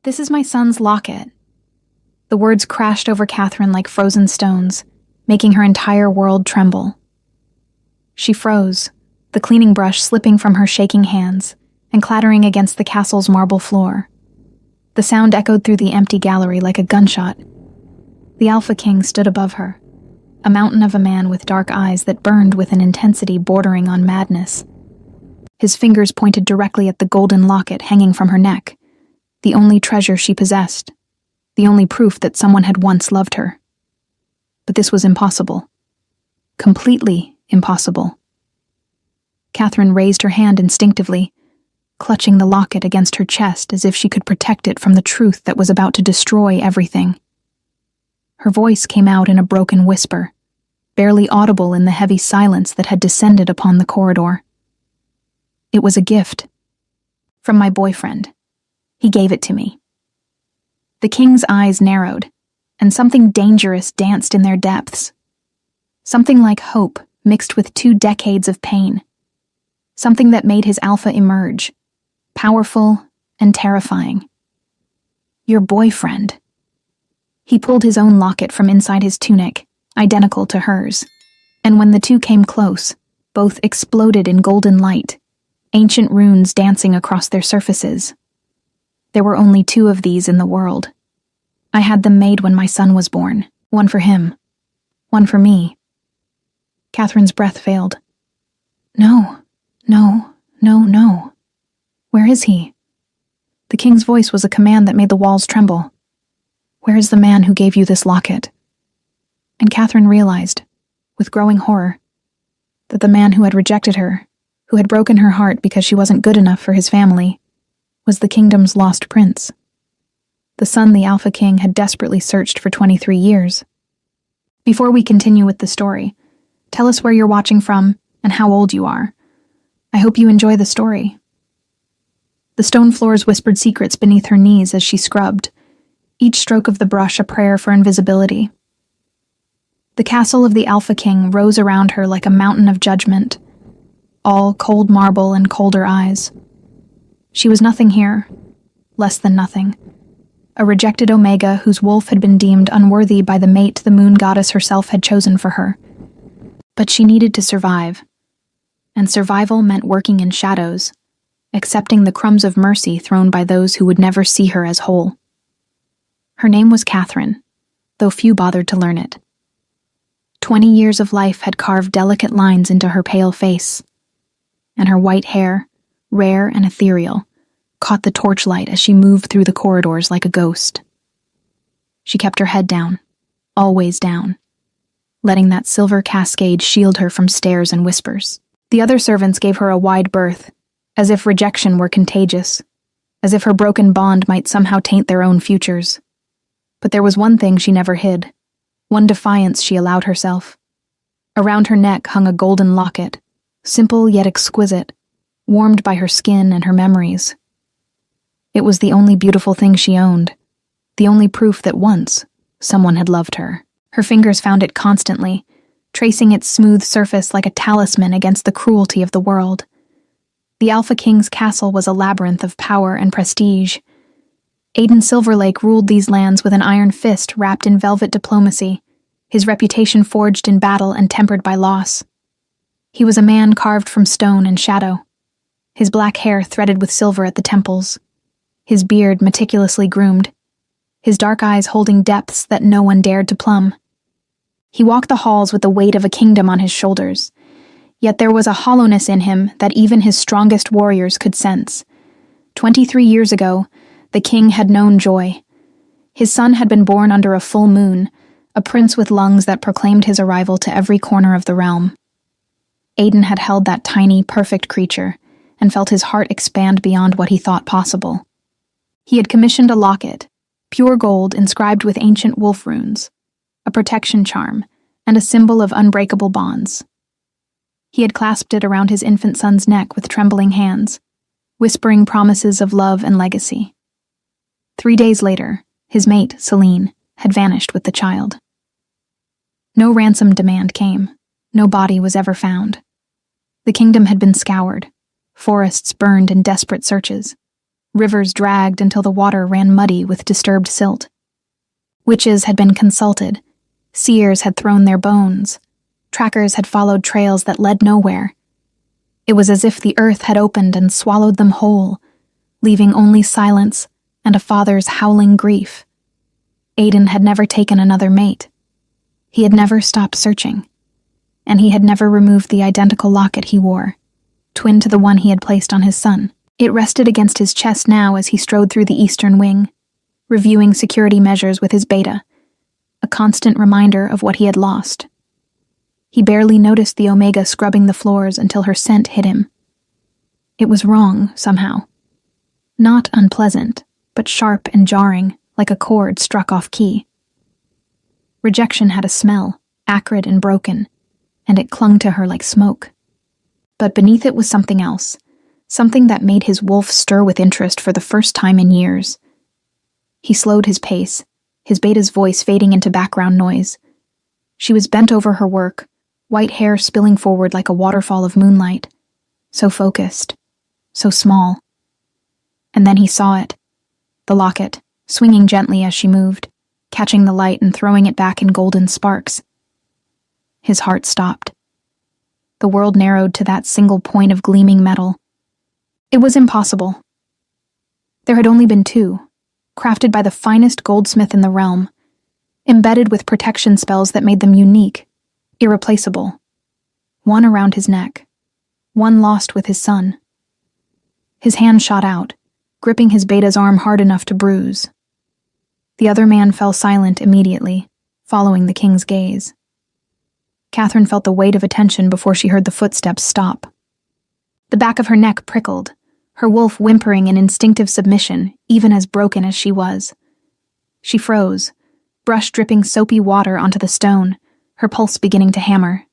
This is my son's locket." The words crashed over Catherine like frozen stones, making her entire world tremble. She froze, the cleaning brush slipping from her shaking hands and clattering against the castle's marble floor. The sound echoed through the empty gallery like a gunshot. The Alpha King stood above her, a mountain of a man with dark eyes that burned with an intensity bordering on madness. His fingers pointed directly at the golden locket hanging from her neck, the only treasure she possessed, the only proof that someone had once loved her. But this was impossible. Completely impossible. Catherine raised her hand instinctively, clutching the locket against her chest as if she could protect it from the truth that was about to destroy everything. Her voice came out in a broken whisper, barely audible in the heavy silence that had descended upon the corridor. "It was a gift. From my boyfriend. He gave it to me." The king's eyes narrowed, and something dangerous danced in their depths. Something like hope mixed with 2 decades of pain. Something that made his alpha emerge, powerful and terrifying. "Your boyfriend." He pulled his own locket from inside his tunic, identical to hers, and when the two came close, both exploded in golden light, ancient runes dancing across their surfaces. There were only 2 of these in the world. I had them made when my son was born, one for him, one for me. Catherine's breath failed. No. Where is he?" The king's voice was a command that made the walls tremble. "Where is the man who gave you this locket?" And Catherine realized, with growing horror, that the man who had rejected her, who had broken her heart because she wasn't good enough for his family, was the kingdom's lost prince. The son the Alpha King had desperately searched for 23 years. Before we continue with the story, tell us where you're watching from and how old you are. I hope you enjoy the story. The stone floors whispered secrets beneath her knees as she scrubbed, each stroke of the brush a prayer for invisibility. The castle of the Alpha King rose around her like a mountain of judgment, all cold marble and colder eyes. She was nothing here, less than nothing. A rejected Omega whose wolf had been deemed unworthy by the mate the moon goddess herself had chosen for her. But she needed to survive, and survival meant working in shadows, accepting the crumbs of mercy thrown by those who would never see her as whole. Her name was Catherine, though few bothered to learn it. 20 years of life had carved delicate lines into her pale face, and her white hair, rare and ethereal, caught the torchlight as she moved through the corridors like a ghost. She kept her head down, always down, letting that silver cascade shield her from stares and whispers. The other servants gave her a wide berth, as if rejection were contagious, as if her broken bond might somehow taint their own futures. But there was one thing she never hid, one defiance she allowed herself. Around her neck hung a golden locket, simple yet exquisite, warmed by her skin and her memories. It was the only beautiful thing she owned, the only proof that once someone had loved her. Her fingers found it constantly, tracing its smooth surface like a talisman against the cruelty of the world. The Alpha King's castle was a labyrinth of power and prestige. Aiden Silverlake ruled these lands with an iron fist wrapped in velvet diplomacy, his reputation forged in battle and tempered by loss. He was a man carved from stone and shadow, his black hair threaded with silver at the temples, his beard meticulously groomed, his dark eyes holding depths that no one dared to plumb. He walked the halls with the weight of a kingdom on his shoulders, yet there was a hollowness in him that even his strongest warriors could sense. 23 years ago, the king had known joy. His son had been born under a full moon, a prince with lungs that proclaimed his arrival to every corner of the realm. Aiden had held that tiny, perfect creature, and felt his heart expand beyond what he thought possible. He had commissioned a locket, pure gold inscribed with ancient wolf runes, a protection charm, and a symbol of unbreakable bonds. He had clasped it around his infant son's neck with trembling hands, whispering promises of love and legacy. 3 days later, his mate, Celine, had vanished with the child. No ransom demand came. No body was ever found. The kingdom had been scoured, forests burned in desperate searches, Rivers dragged until the water ran muddy with disturbed silt. Witches had been consulted. Seers had thrown their bones. Trackers had followed trails that led nowhere. It was as if the earth had opened and swallowed them whole, leaving only silence and a father's howling grief. Aiden had never taken another mate. He had never stopped searching, and he had never removed the identical locket he wore, twin to the one he had placed on his son. It rested against his chest now as he strode through the eastern wing, reviewing security measures with his beta, a constant reminder of what he had lost. He barely noticed the Omega scrubbing the floors until her scent hit him. It was wrong, somehow. Not unpleasant, but sharp and jarring, like a chord struck off key. Rejection had a smell, acrid and broken, and it clung to her like smoke. But beneath it was something else, something that made his wolf stir with interest for the first time in years. He slowed his pace, his beta's voice fading into background noise. She was bent over her work, white hair spilling forward like a waterfall of moonlight. So focused, so small. And then he saw it, the locket, swinging gently as she moved, catching the light and throwing it back in golden sparks. His heart stopped. The world narrowed to that single point of gleaming metal. It was impossible. There had only been two, crafted by the finest goldsmith in the realm, embedded with protection spells that made them unique, irreplaceable. One around his neck, one lost with his son. His hand shot out, gripping his beta's arm hard enough to bruise. The other man fell silent immediately, following the king's gaze. Catherine felt the weight of attention before she heard the footsteps stop. The back of her neck prickled, her wolf whimpering in instinctive submission, even as broken as she was. She froze, brush dripping soapy water onto the stone, her pulse beginning to hammer.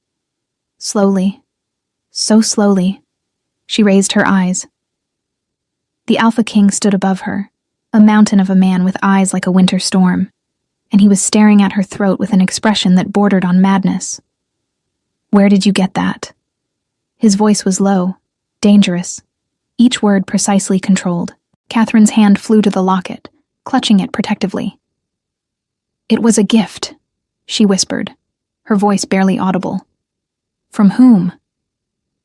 Slowly, so slowly, she raised her eyes. The Alpha King stood above her, a mountain of a man with eyes like a winter storm, and he was staring at her throat with an expression that bordered on madness. "Where did you get that?" His voice was low, dangerous, each word precisely controlled. Catherine's hand flew to the locket, clutching it protectively. "It was a gift," she whispered, her voice barely audible. "From whom?"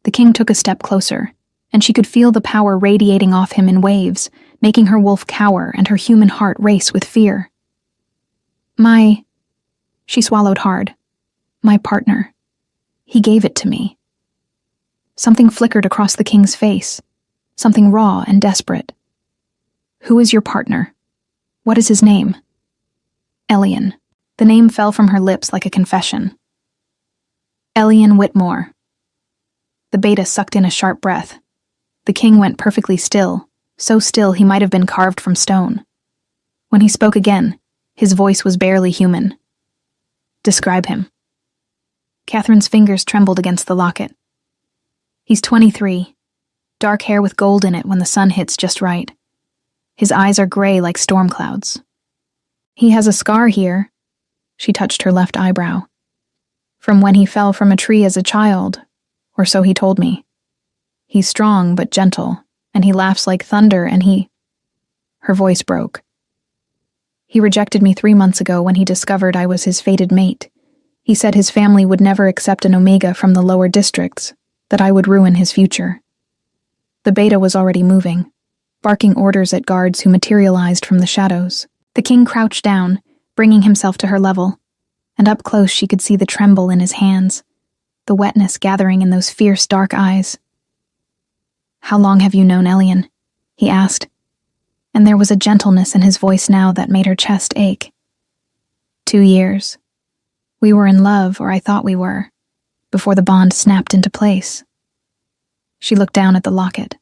The king took a step closer, and she could feel the power radiating off him in waves, making her wolf cower and her human heart race with fear. She swallowed hard. "My partner. He gave it to me." Something flickered across the king's face, something raw and desperate. "Who is your partner? What is his name?" "Elian." The name fell from her lips like a confession. "Elian Whitmore." The beta sucked in a sharp breath. The king went perfectly still, so still he might have been carved from stone. When he spoke again, his voice was barely human. "Describe him." Catherine's fingers trembled against the locket. "He's 23, dark hair with gold in it when the sun hits just right. His eyes are gray like storm clouds. He has a scar here," she touched her left eyebrow, "from when he fell from a tree as a child, or so he told me. He's strong but gentle, and he laughs like thunder, and he—" Her voice broke. "He rejected me 3 months ago when he discovered I was his fated mate. He said his family would never accept an Omega from the lower districts, that I would ruin his future." The beta was already moving, barking orders at guards who materialized from the shadows. The king crouched down, bringing himself to her level, and up close she could see the tremble in his hands, the wetness gathering in those fierce dark eyes. "How long have you known Elian?" he asked, and there was a gentleness in his voice now that made her chest ache. 2 years. We were in love, or I thought we were, before the bond snapped into place." She looked down at the locket.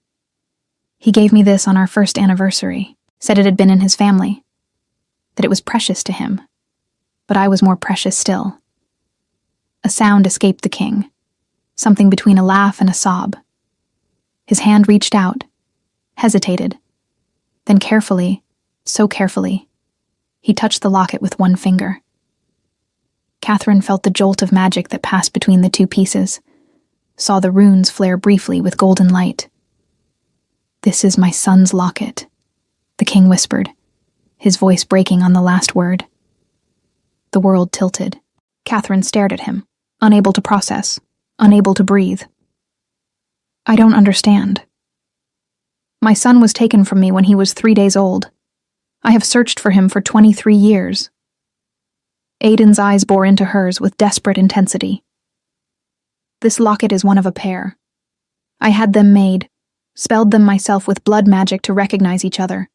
"He gave me this on our first anniversary, said it had been in his family, that it was precious to him, but I was more precious still." A sound escaped the king, something between a laugh and a sob. His hand reached out, hesitated, then carefully, so carefully, he touched the locket with one finger. Catherine felt the jolt of magic that passed between the two pieces, saw the runes flare briefly with golden light. "This is my son's locket," the king whispered, his voice breaking on the last word. The world tilted. Catherine stared at him, unable to process, unable to breathe. I don't understand. My son was taken from me when he was 3 days old. I have searched for him for 23 years. Aiden's eyes bore into hers with desperate intensity. This locket is one of a pair. I had them made, spelled them myself with blood magic to recognize each other.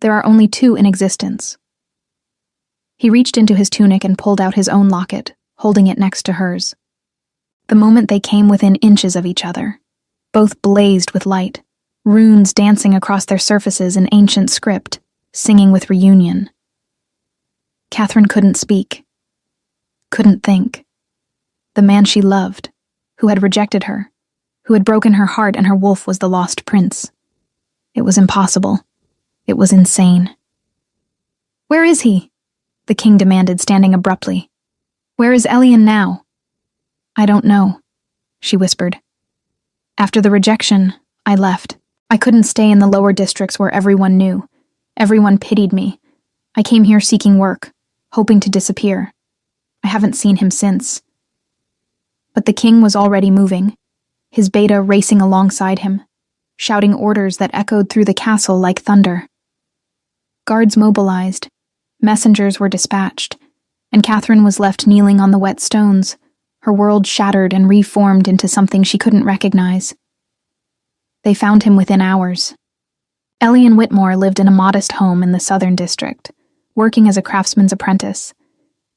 There are only 2 in existence. He reached into his tunic and pulled out his own locket, holding it next to hers. The moment they came within inches of each other, both blazed with light, runes dancing across their surfaces in ancient script, singing with reunion. Catherine couldn't speak, couldn't think. The man she loved, who had rejected her, who had broken her heart and her wolf was the lost prince. It was impossible. It was insane. Where is he? The king demanded, standing abruptly. Where is Elian now? I don't know, she whispered. After the rejection, I left. I couldn't stay in the lower districts where everyone knew. Everyone pitied me. I came here seeking work, hoping to disappear. I haven't seen him since. But the king was already moving, his beta racing alongside him, shouting orders that echoed through the castle like thunder. Guards mobilized, messengers were dispatched, and Catherine was left kneeling on the wet stones, her world shattered and reformed into something she couldn't recognize. They found him within hours. Elian Whitmore lived in a modest home in the southern district, working as a craftsman's apprentice,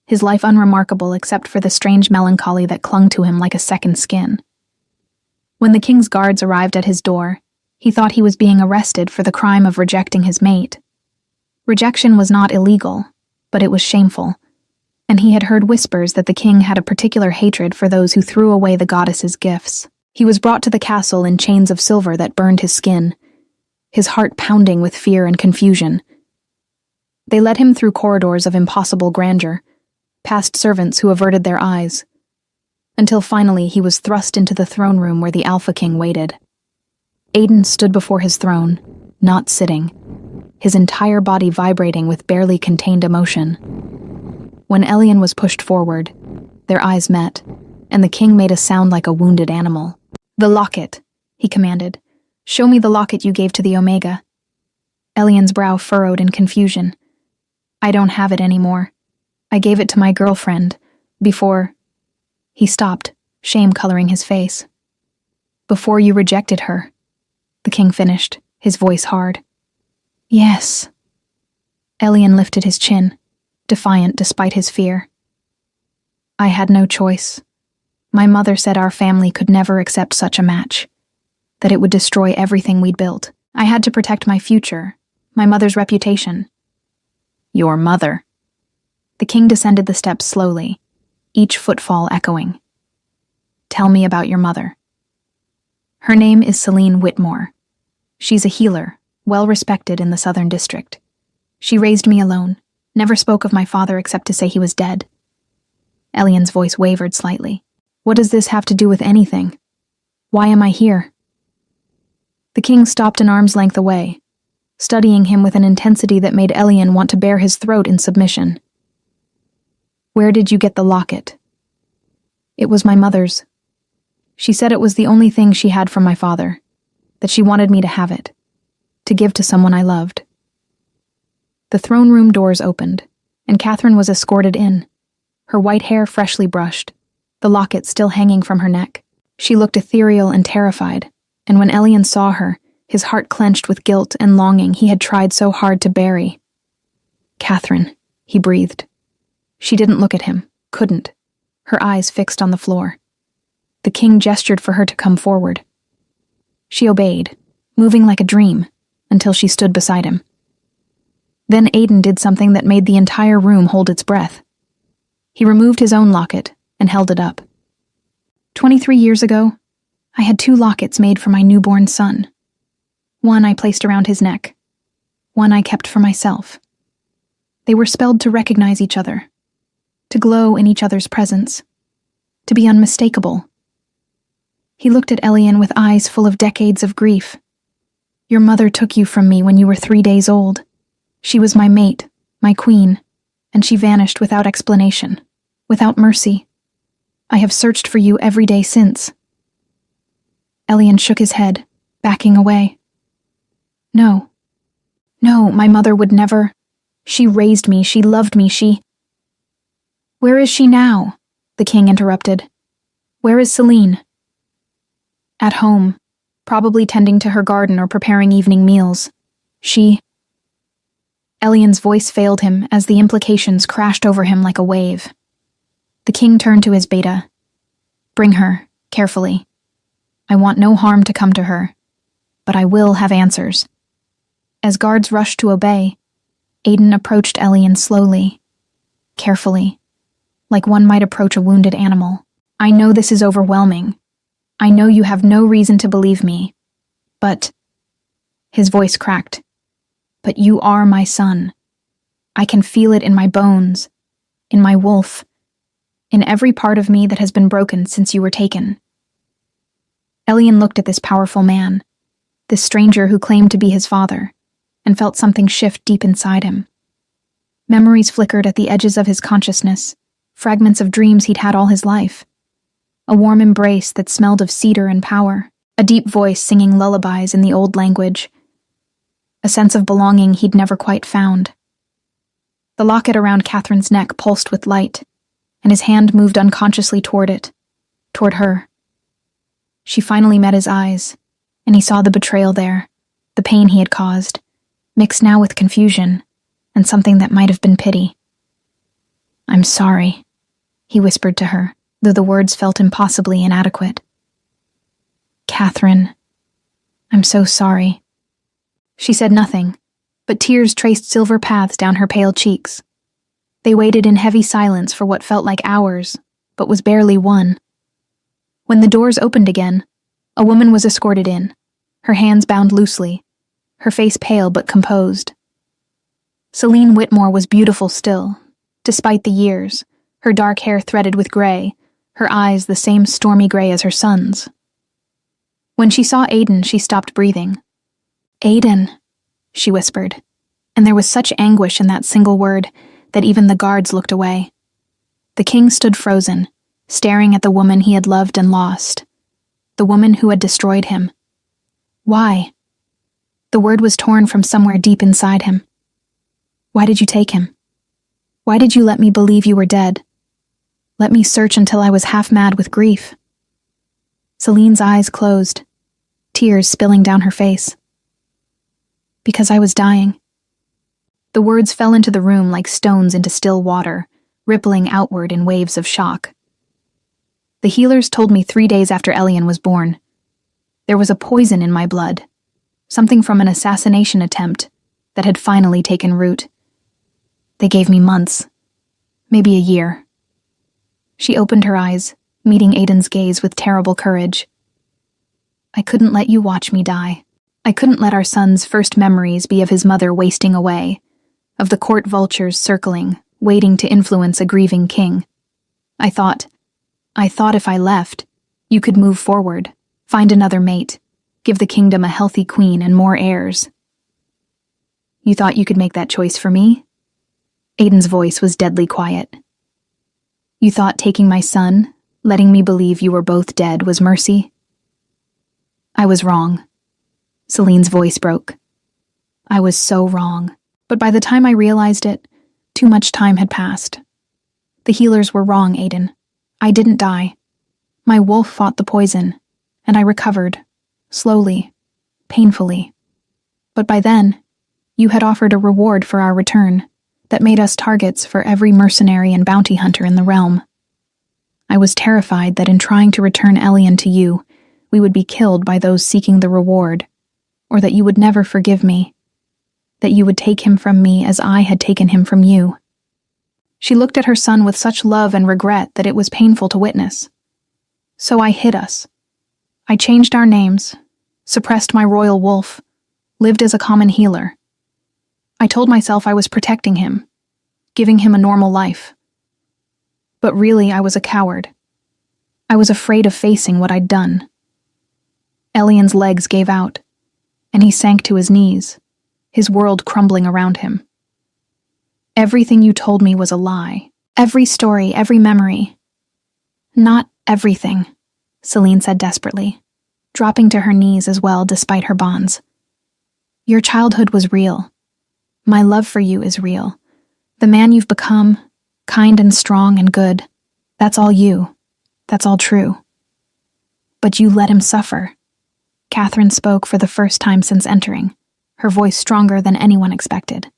his life unremarkable except for the strange melancholy that clung to him like a second skin. When the king's guards arrived at his door, he thought he was being arrested for the crime of rejecting his mate. Rejection was not illegal, but it was shameful, and he had heard whispers that the king had a particular hatred for those who threw away the goddess's gifts. He was brought to the castle in chains of silver that burned his skin, his heart pounding with fear and confusion. They led him through corridors of impossible grandeur, past servants who averted their eyes, until finally he was thrust into the throne room where the Alpha King waited. Aiden stood before his throne, not sitting, his entire body vibrating with barely contained emotion. When Elian was pushed forward, their eyes met, and the king made a sound like a wounded animal. The locket, he commanded. Show me the locket you gave to the Omega. Elian's brow furrowed in confusion. I don't have it anymore. I gave it to my girlfriend, before... He stopped, shame coloring his face. Before you rejected her, the king finished, his voice hard. Yes. Elian lifted his chin, defiant despite his fear. I had no choice. My mother said our family could never accept such a match, that it would destroy everything we'd built. I had to protect my future, my mother's reputation. Your mother. The king descended the steps slowly, each footfall echoing. Tell me about your mother. Her name is Celine Whitmore. She's a healer, well respected in the southern district. She raised me alone, never spoke of my father except to say he was dead. Elian's voice wavered slightly. What does this have to do with anything? Why am I here? The king stopped an arm's length away, studying him with an intensity that made Elian want to bare his throat in submission. Where did you get the locket? It was my mother's. She said it was the only thing she had from my father, that she wanted me to have it, to give to someone I loved. The throne room doors opened, and Catherine was escorted in, her white hair freshly brushed, the locket still hanging from her neck. She looked ethereal and terrified, and when Elian saw her, his heart clenched with guilt and longing he had tried so hard to bury. Catherine, he breathed. She didn't look at him, couldn't, her eyes fixed on the floor. The king gestured for her to come forward. She obeyed, moving like a dream, until she stood beside him. Then Aiden did something that made the entire room hold its breath. He removed his own locket and held it up. 23 years ago, I had 2 lockets made for my newborn son. One I placed around his neck. One I kept for myself. They were spelled to recognize each other, to glow in each other's presence, to be unmistakable. He looked at Elian with eyes full of decades of grief. Your mother took you from me when you were 3 days old. She was my mate, my queen, and she vanished without explanation, without mercy. I have searched for you every day since." Elian shook his head, backing away. No, my mother would never. She raised me, she loved me, she—" "Where is she now?" the king interrupted. "Where is Celine?" "At home, probably tending to her garden or preparing evening meals. Elian's voice failed him as the implications crashed over him like a wave. The king turned to his beta. "Bring her, carefully. I want no harm to come to her, but I will have answers." As guards rushed to obey, Aiden approached Elian slowly, carefully, like one might approach a wounded animal. "I know this is overwhelming. I know you have no reason to believe me, but—" His voice cracked. "But you are my son. I can feel it in my bones, in my wolf, in every part of me that has been broken since you were taken." Elian looked at this powerful man, this stranger who claimed to be his father, and felt something shift deep inside him. Memories flickered at the edges of his consciousness, fragments of dreams he'd had all his life. A warm embrace that smelled of cedar and power, a deep voice singing lullabies in the old language, a sense of belonging he'd never quite found. The locket around Catherine's neck pulsed with light, and his hand moved unconsciously toward it, toward her. She finally met his eyes, and he saw the betrayal there, the pain he had caused, mixed now with confusion, and something that might have been pity. "I'm sorry," he whispered to her, though the words felt impossibly inadequate. "Catherine, I'm so sorry." She said nothing, but tears traced silver paths down her pale cheeks. They waited in heavy silence for what felt like hours, but was barely one. When the doors opened again, a woman was escorted in, her hands bound loosely, her face pale but composed. Celine Whitmore was beautiful still, despite the years, her dark hair threaded with gray, her eyes the same stormy gray as her son's. When she saw Aiden, she stopped breathing. "Aiden," she whispered, and there was such anguish in that single word that even the guards looked away. The king stood frozen, staring at the woman he had loved and lost, the woman who had destroyed him. "Why?" The word was torn from somewhere deep inside him. "Why did you take him? Why did you let me believe you were dead? Let me search until I was half mad with grief?" Celine's eyes closed, tears spilling down her face. "Because I was dying." The words fell into the room like stones into still water, rippling outward in waves of shock. "The healers told me 3 days after Elian was born. There was a poison in my blood, something from an assassination attempt that had finally taken root. They gave me months, maybe a year." She opened her eyes, meeting Aiden's gaze with terrible courage. "I couldn't let you watch me die. I couldn't let our son's first memories be of his mother wasting away, of the court vultures circling, waiting to influence a grieving king. I thought if I left, you could move forward, find another mate, give the kingdom a healthy queen and more heirs." "You thought you could make that choice for me?" Aiden's voice was deadly quiet. "You thought taking my son, letting me believe you were both dead, was mercy?" "I was wrong." Celine's voice broke. "I was so wrong. But by the time I realized it, too much time had passed. The healers were wrong, Aiden. I didn't die. My wolf fought the poison, and I recovered, slowly, painfully. But by then, you had offered a reward for our return that made us targets for every mercenary and bounty hunter in the realm. I was terrified that in trying to return Elian to you, we would be killed by those seeking the reward, or that you would never forgive me, that you would take him from me as I had taken him from you." She looked at her son with such love and regret that it was painful to witness. "So I hid us. I changed our names, suppressed my royal wolf, lived as a common healer. I told myself I was protecting him, giving him a normal life. But really, I was a coward. I was afraid of facing what I'd done." Elian's legs gave out. and he sank to his knees, his world crumbling around him. Everything you told me was a lie. Every story, every memory. Not everything, Celine said desperately, dropping to her knees as well despite her bonds. Your childhood was real. My love for you is real. The man you've become, kind and strong and good, that's all you. That's all true. But you let him suffer. Catherine spoke for the first time since entering, her voice stronger than anyone expected.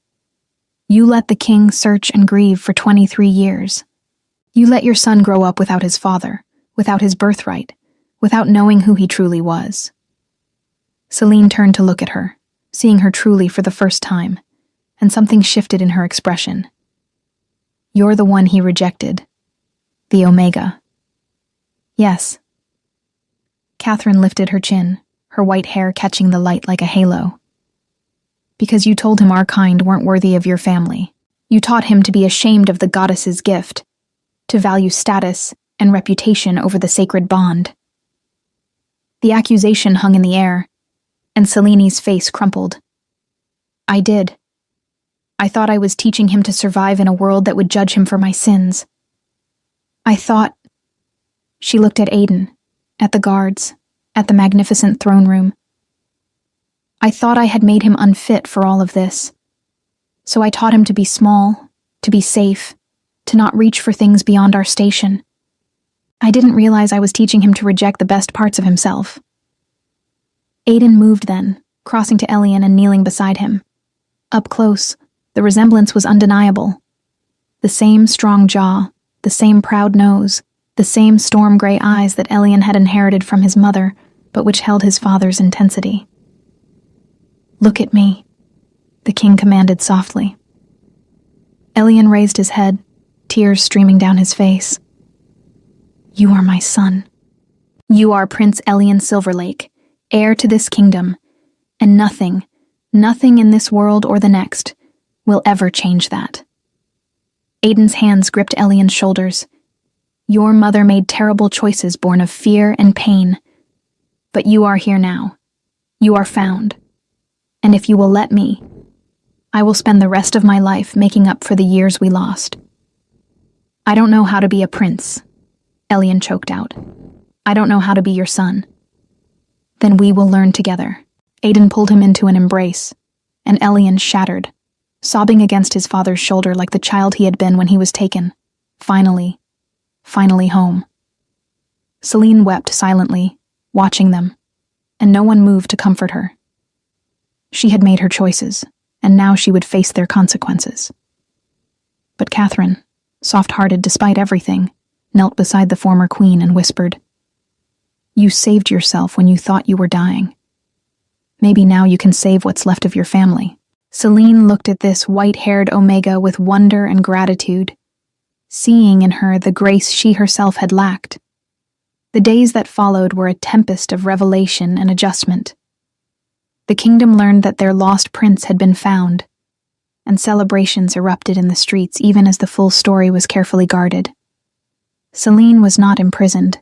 You let the king search and grieve for 23 years. You let your son grow up without his father, without his birthright, without knowing who he truly was. Celine turned to look at her, seeing her truly for the first time, and something shifted in her expression. You're the one he rejected. The Omega. Yes. Catherine lifted her chin, her white hair catching the light like a halo. Because you told him our kind weren't worthy of your family. You taught him to be ashamed of the goddess's gift, to value status and reputation over the sacred bond. The accusation hung in the air, and Celine's face crumpled. I did. I thought I was teaching him to survive in a world that would judge him for my sins. I thought... She looked at Aiden, at the guards, at the magnificent throne room. I thought I had made him unfit for all of this. So I taught him to be small, to be safe, to not reach for things beyond our station. I didn't realize I was teaching him to reject the best parts of himself. Aiden moved then, crossing to Elian and kneeling beside him. Up close, the resemblance was undeniable. The same strong jaw, the same proud nose, the same storm-gray eyes that Elian had inherited from his mother, but which held his father's intensity. Look at me, the king commanded softly. Elian raised his head, tears streaming down his face. You are my son. You are Prince Elian Silverlake, heir to this kingdom, and nothing in this world or the next, will ever change that. Aiden's hands gripped Elian's shoulders. Your mother made terrible choices born of fear and pain, but you are here now. You are found. And if you will let me, I will spend the rest of my life making up for the years we lost. I don't know how to be a prince, Elian choked out. I don't know how to be your son. Then we will learn together. Aiden pulled him into an embrace, and Elian shattered, sobbing against his father's shoulder like the child he had been when he was taken. Finally home. Celine wept silently, watching them, and no one moved to comfort her. She had made her choices, and now she would face their consequences. But Catherine, soft-hearted despite everything, knelt beside the former queen and whispered, You saved yourself when you thought you were dying. Maybe now you can save what's left of your family. Celine looked at this white-haired Omega with wonder and gratitude, seeing in her the grace she herself had lacked. The days that followed were a tempest of revelation and adjustment. The kingdom learned that their lost prince had been found, and celebrations erupted in the streets even as the full story was carefully guarded. Celine was not imprisoned,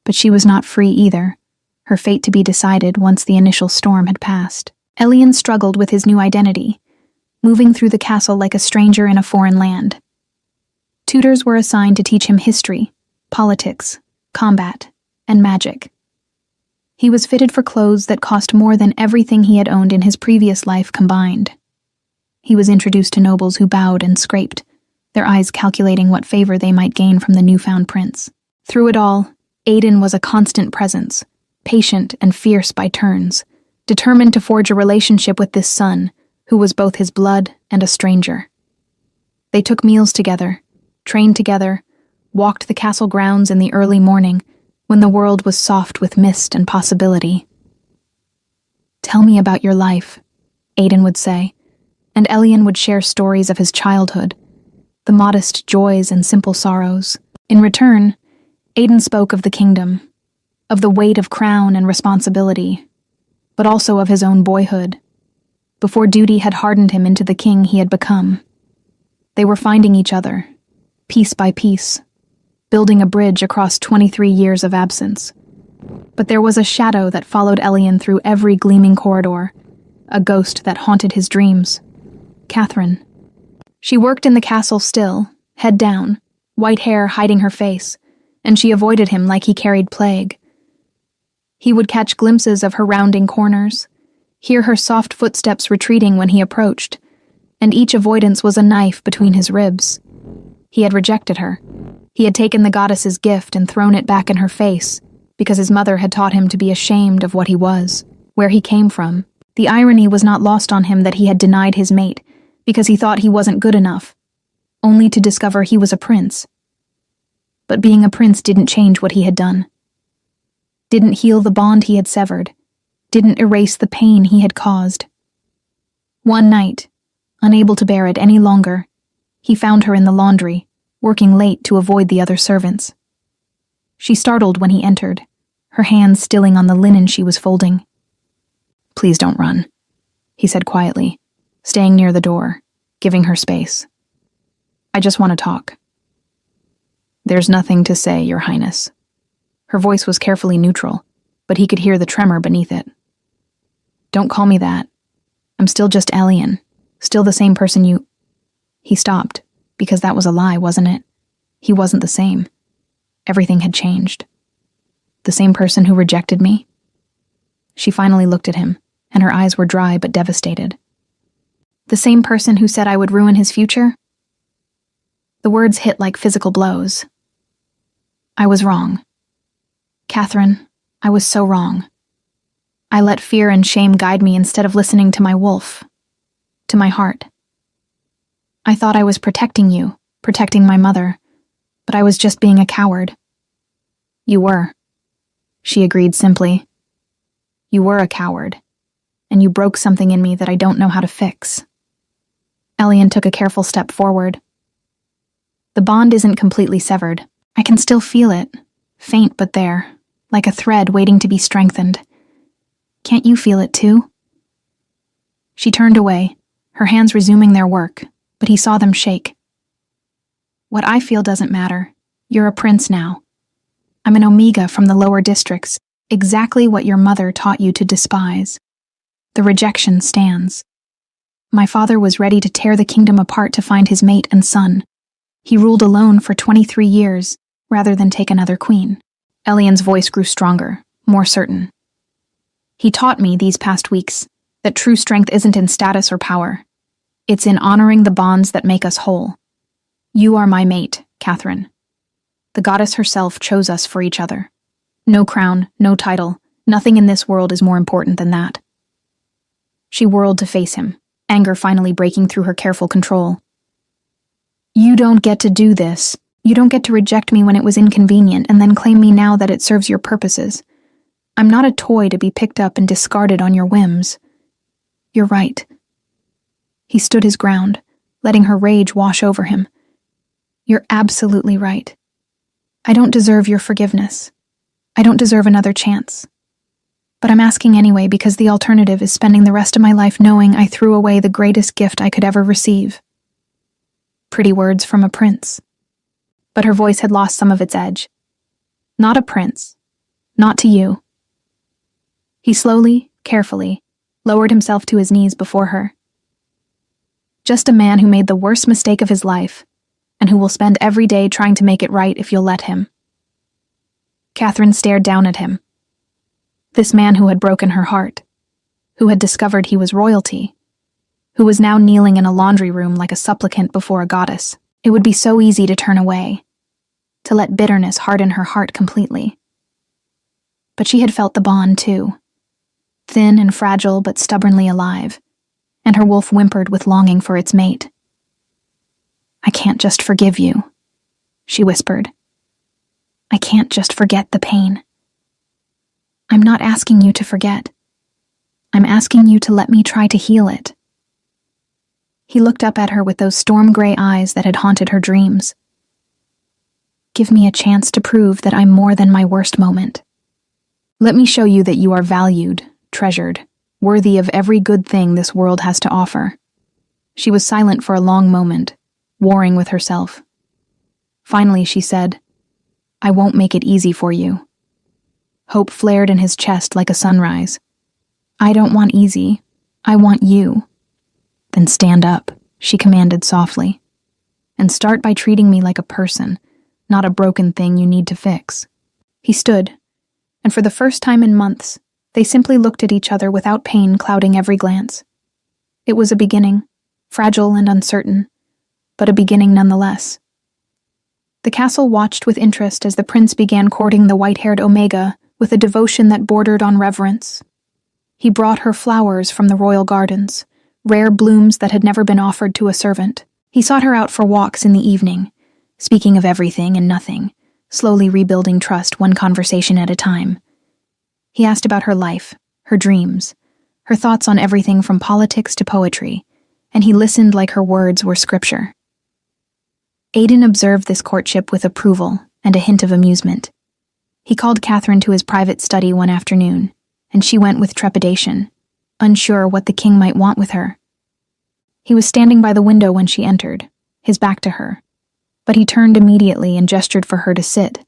but she was not free either, her fate to be decided once the initial storm had passed. Elian struggled with his new identity, moving through the castle like a stranger in a foreign land. Tutors were assigned to teach him history, politics, combat, and magic. He was fitted for clothes that cost more than everything he had owned in his previous life combined. He was introduced to nobles who bowed and scraped, their eyes calculating what favor they might gain from the newfound prince. Through it all, Aiden was a constant presence, patient and fierce by turns, determined to forge a relationship with this son, who was both his blood and a stranger. They took meals together, trained together, walked the castle grounds in the early morning, when the world was soft with mist and possibility. Tell me about your life, Aiden would say, and Elian would share stories of his childhood, the modest joys and simple sorrows. In return, Aiden spoke of the kingdom, of the weight of crown and responsibility, but also of his own boyhood, before duty had hardened him into the king he had become. They were finding each other, piece by piece, building a bridge across 23 years of absence. But there was a shadow that followed Elian through every gleaming corridor, a ghost that haunted his dreams. Catherine. She worked in the castle still, head down, white hair hiding her face, and she avoided him like he carried plague. He would catch glimpses of her rounding corners, hear her soft footsteps retreating when he approached, and each avoidance was a knife between his ribs. He had rejected her. He had taken the goddess's gift and thrown it back in her face, because his mother had taught him to be ashamed of what he was, where he came from. The irony was not lost on him that he had denied his mate, because he thought he wasn't good enough, only to discover he was a prince. But being a prince didn't change what he had done. Didn't heal the bond he had severed, didn't erase the pain he had caused. One night, unable to bear it any longer, he found her in the laundry, working late to avoid the other servants. She startled when he entered, her hands stilling on the linen she was folding. "Please don't run," he said quietly, staying near the door, giving her space. "I just want to talk." "There's nothing to say, Your Highness." Her voice was carefully neutral, but he could hear the tremor beneath it. "Don't call me that. I'm still just Elian, still the same person you—" He stopped, because that was a lie, wasn't it? He wasn't the same. Everything had changed. The same person who rejected me? She finally looked at him, and her eyes were dry but devastated. The same person who said I would ruin his future? The words hit like physical blows. I was wrong. Catherine, I was so wrong. I let fear and shame guide me instead of listening to my wolf, to my heart. I thought I was protecting you, protecting my mother, but I was just being a coward. You were. She agreed simply. You were a coward, and you broke something in me that I don't know how to fix. Elian took a careful step forward. The bond isn't completely severed. I can still feel it, faint but there, like a thread waiting to be strengthened. Can't you feel it too? She turned away, her hands resuming their work, but he saw them shake. What I feel doesn't matter. You're a prince now. I'm an Omega from the lower districts, exactly what your mother taught you to despise. The rejection stands. My father was ready to tear the kingdom apart to find his mate and son. He ruled alone for 23 years, rather than take another queen. Elian's voice grew stronger, more certain. He taught me these past weeks that true strength isn't in status or power. It's in honoring the bonds that make us whole. You are my mate, Catherine. The goddess herself chose us for each other. No crown, no title, nothing in this world is more important than that. She whirled to face him, anger finally breaking through her careful control. You don't get to do this. You don't get to reject me when it was inconvenient and then claim me now that it serves your purposes. I'm not a toy to be picked up and discarded on your whims. You're right. He stood his ground, letting her rage wash over him. You're absolutely right. I don't deserve your forgiveness. I don't deserve another chance. But I'm asking anyway because the alternative is spending the rest of my life knowing I threw away the greatest gift I could ever receive. Pretty words from a prince. But her voice had lost some of its edge. Not a prince. Not to you. He slowly, carefully, lowered himself to his knees before her. Just a man who made the worst mistake of his life, and who will spend every day trying to make it right if you'll let him. Catherine stared down at him. This man who had broken her heart, who had discovered he was royalty, who was now kneeling in a laundry room like a supplicant before a goddess. It would be so easy to turn away, to let bitterness harden her heart completely. But she had felt the bond too, thin and fragile but stubbornly alive, and her wolf whimpered with longing for its mate. I can't just forgive you, she whispered. I can't just forget the pain. I'm not asking you to forget. I'm asking you to let me try to heal it. He looked up at her with those storm-gray eyes that had haunted her dreams. Give me a chance to prove that I'm more than my worst moment. Let me show you that you are valued, treasured, worthy of every good thing this world has to offer. She was silent for a long moment, warring with herself. Finally, she said, I won't make it easy for you. Hope flared in his chest like a sunrise. I don't want easy. I want you." "Then stand up," she commanded softly, "and start by treating me like a person, not a broken thing you need to fix." He stood, and for the first time in months, they simply looked at each other without pain clouding every glance. It was a beginning, fragile and uncertain, but a beginning nonetheless. The castle watched with interest as the prince began courting the white-haired Omega with a devotion that bordered on reverence. He brought her flowers from the royal gardens, rare blooms that had never been offered to a servant. He sought her out for walks in the evening, speaking of everything and nothing, slowly rebuilding trust one conversation at a time. He asked about her life, her dreams, her thoughts on everything from politics to poetry, and he listened like her words were scripture. Aiden observed this courtship with approval and a hint of amusement. He called Catherine to his private study one afternoon, and she went with trepidation, unsure what the king might want with her. He was standing by the window when she entered, his back to her, but he turned immediately and gestured for her to sit.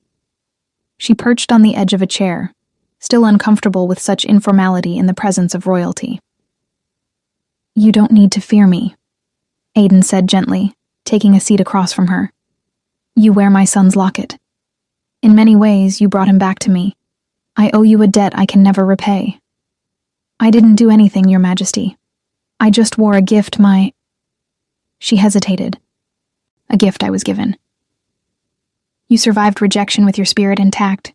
She perched on the edge of a chair, still uncomfortable with such informality in the presence of royalty. "You don't need to fear me," Aiden said gently, taking a seat across from her. "You wear my son's locket. In many ways, you brought him back to me. I owe you a debt I can never repay." "I didn't do anything, Your Majesty. I just wore a gift She hesitated. "A gift I was given. You survived rejection with your spirit intact.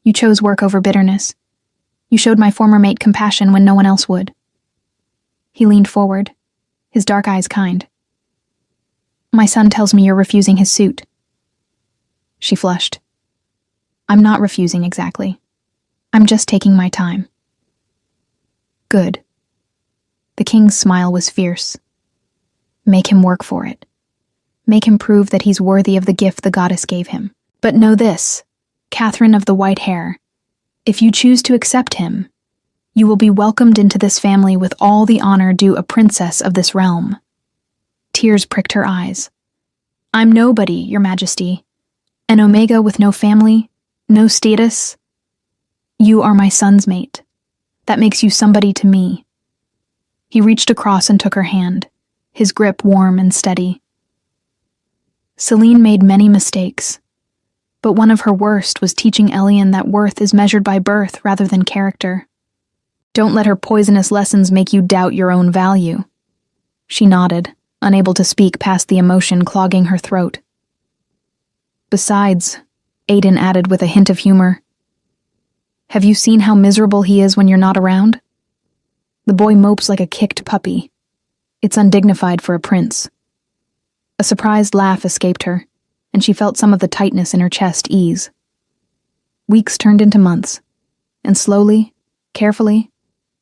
You chose work over bitterness. You showed my former mate compassion when no one else would." He leaned forward, his dark eyes kind. "My son tells me you're refusing his suit." She flushed. "I'm not refusing exactly. I'm just taking my time." "Good." The king's smile was fierce. "Make him work for it. Make him prove that he's worthy of the gift the goddess gave him. But know this, Catherine of the white hair, if you choose to accept him, you will be welcomed into this family with all the honor due a princess of this realm." Tears pricked her eyes. "I'm nobody, Your Majesty. An Omega with no family, no status. You are my son's mate. That makes you somebody to me." He reached across and took her hand, his grip warm and steady. Celine made many mistakes, but one of her worst was teaching Elian that worth is measured by birth rather than character. "Don't let her poisonous lessons make you doubt your own value." She nodded, unable to speak past the emotion clogging her throat. "Besides," Aiden added with a hint of humor, "have you seen how miserable he is when you're not around? The boy mopes like a kicked puppy. It's undignified for a prince." A surprised laugh escaped her, and she felt some of the tightness in her chest ease. Weeks turned into months, and slowly, carefully,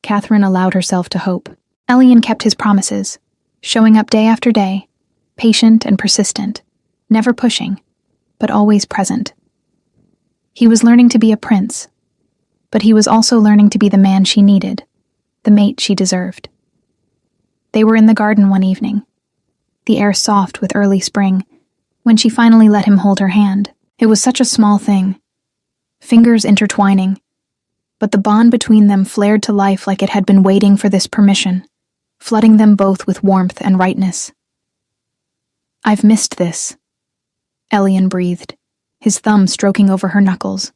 Catherine allowed herself to hope. Elian kept his promises, showing up day after day, patient and persistent, never pushing, but always present. He was learning to be a prince, but he was also learning to be the man she needed, the mate she deserved. They were in the garden one evening, the air soft with early spring, when she finally let him hold her hand. It was such a small thing, fingers intertwining, but the bond between them flared to life like it had been waiting for this permission, flooding them both with warmth and rightness. "I've missed this," Elian breathed, his thumb stroking over her knuckles.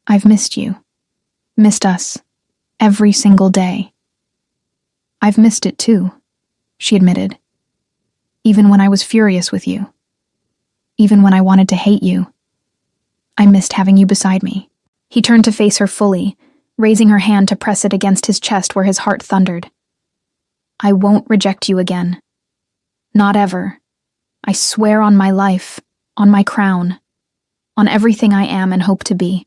"I've missed you, missed us, every single day." "I've missed it too," she admitted. "Even when I was furious with you. Even when I wanted to hate you. I missed having you beside me." He turned to face her fully, raising her hand to press it against his chest where his heart thundered. "I won't reject you again. Not ever. I swear on my life, on my crown, on everything I am and hope to be."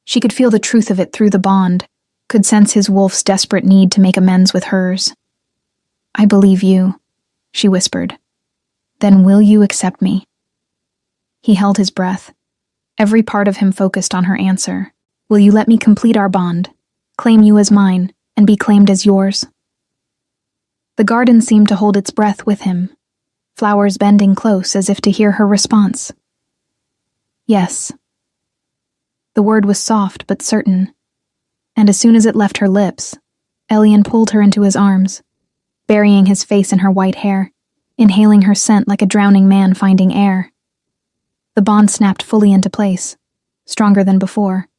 She could feel the truth of it through the bond, could sense his wolf's desperate need to make amends with hers. "I believe you," she whispered. "Then will you accept me?" He held his breath, every part of him focused on her answer. "Will you let me complete our bond, claim you as mine, and be claimed as yours?" The garden seemed to hold its breath with him, flowers bending close as if to hear her response. "Yes." The word was soft but certain, and as soon as it left her lips, Elian pulled her into his arms, burying his face in her white hair, inhaling her scent like a drowning man finding air. The bond snapped fully into place, stronger than before,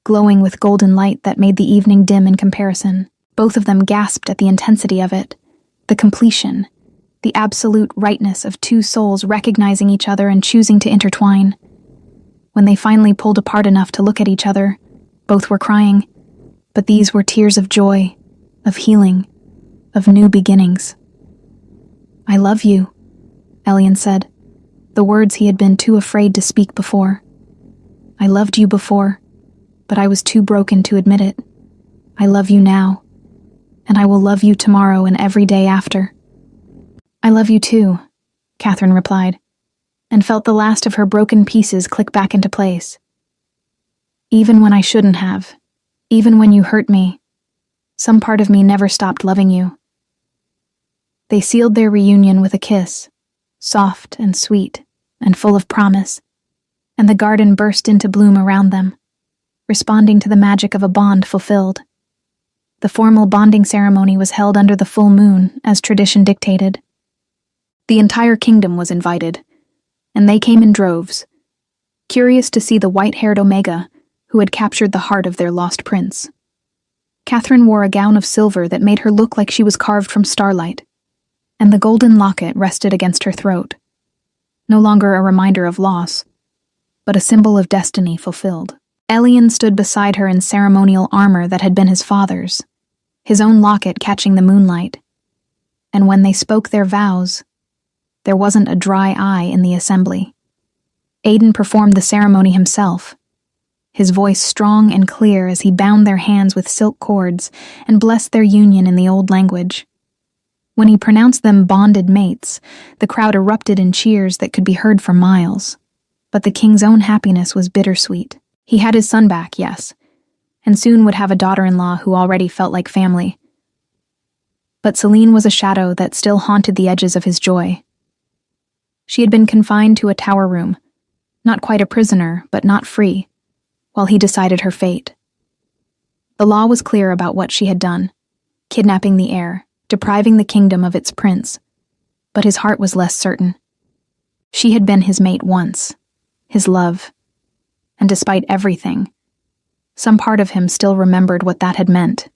glowing with golden light that made the evening dim in comparison. Both of them gasped at the intensity of it, the completion, the absolute rightness of two souls recognizing each other and choosing to intertwine. When they finally pulled apart enough to look at each other, both were crying, but these were tears of joy, of healing, of new beginnings. "I love you," Elian said, the words he had been too afraid to speak before. "I loved you before, but I was too broken to admit it. I love you now, and I will love you tomorrow and every day after." "I love you too," Catherine replied, and felt the last of her broken pieces click back into place. "Even when I shouldn't have, even when you hurt me, some part of me never stopped loving you." They sealed their reunion with a kiss, soft and sweet and full of promise, and the garden burst into bloom around them, responding to the magic of a bond fulfilled. The formal bonding ceremony was held under the full moon, as tradition dictated. The entire kingdom was invited, and they came in droves, curious to see the white-haired Omega who had captured the heart of their lost prince. Catherine wore a gown of silver that made her look like she was carved from starlight, and the golden locket rested against her throat, no longer a reminder of loss, but a symbol of destiny fulfilled. Elian stood beside her in ceremonial armor that had been his father's, his own locket catching the moonlight, and when they spoke their vows, there wasn't a dry eye in the assembly. Aiden performed the ceremony himself, his voice strong and clear as he bound their hands with silk cords and blessed their union in the old language. When he pronounced them bonded mates, the crowd erupted in cheers that could be heard for miles. But the king's own happiness was bittersweet. He had his son back, yes, and soon would have a daughter-in-law who already felt like family. But Celine was a shadow that still haunted the edges of his joy. She had been confined to a tower room, not quite a prisoner, but not free, while he decided her fate. The law was clear about what she had done, kidnapping the heir, depriving the kingdom of its prince, but his heart was less certain. She had been his mate once, his love, and despite everything, some part of him still remembered what that had meant.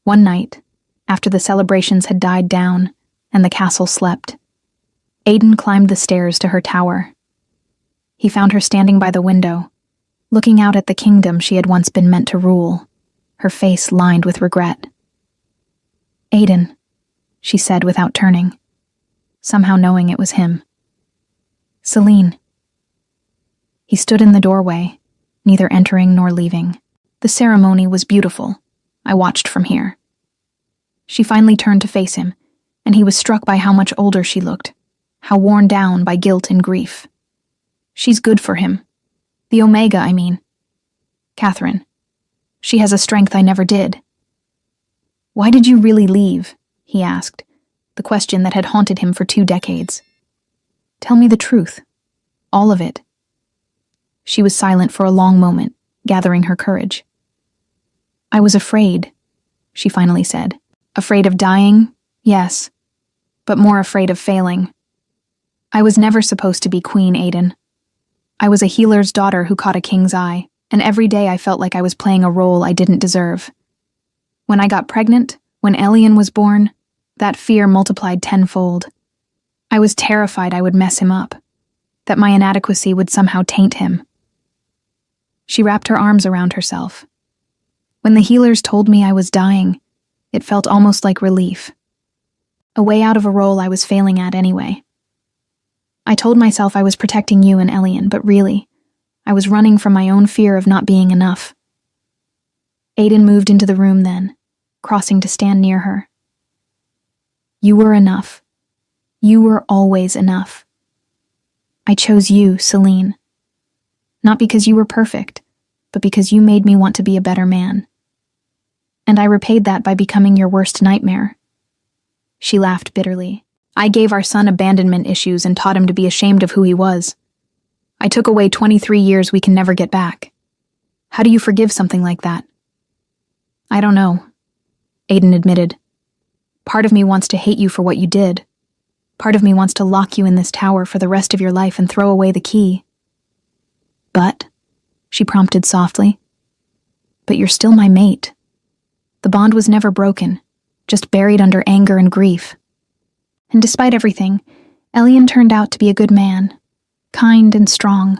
One night, after the celebrations had died down and the castle slept, Aiden climbed the stairs to her tower. He found her standing by the window, looking out at the kingdom she had once been meant to rule, her face lined with regret. "Aiden," she said without turning, somehow knowing it was him. "Celine." He stood in the doorway, neither entering nor leaving. "The ceremony was beautiful. I watched from here." She finally turned to face him, and he was struck by how much older she looked, how worn down by guilt and grief. "She's good for him. The Omega, I mean. Catherine. She has a strength I never did." "Why did you really leave?" he asked, the question that had haunted him for 2 decades. "Tell me the truth. All of it." She was silent for a long moment, gathering her courage. "I was afraid," she finally said. "Afraid of dying? Yes. But more afraid of failing. I was never supposed to be Queen, Aiden. I was a healer's daughter who caught a king's eye, and every day I felt like I was playing a role I didn't deserve. When I got pregnant, when Elian was born, that fear multiplied tenfold. I was terrified I would mess him up, that my inadequacy would somehow taint him." She wrapped her arms around herself. When the healers told me I was dying, it felt almost like relief. A way out of a role I was failing at anyway. I told myself I was protecting you and Elian, but really, I was running from my own fear of not being enough. Aiden moved into the room then, crossing to stand near her. "You were enough. You were always enough. I chose you, Celine. Not because you were perfect, but because you made me want to be a better man. And I repaid that by becoming your worst nightmare." She laughed bitterly. "I gave our son abandonment issues and taught him to be ashamed of who he was. I took away 23 years we can never get back. How do you forgive something like that?" "I don't know." Aiden admitted. Part of me wants to hate you for what you did. Part of me wants to lock you in this tower for the rest of your life and throw away the key. But, she prompted softly, but you're still my mate. The bond was never broken, just buried under anger and grief. And despite everything, Elian turned out to be a good man, kind and strong.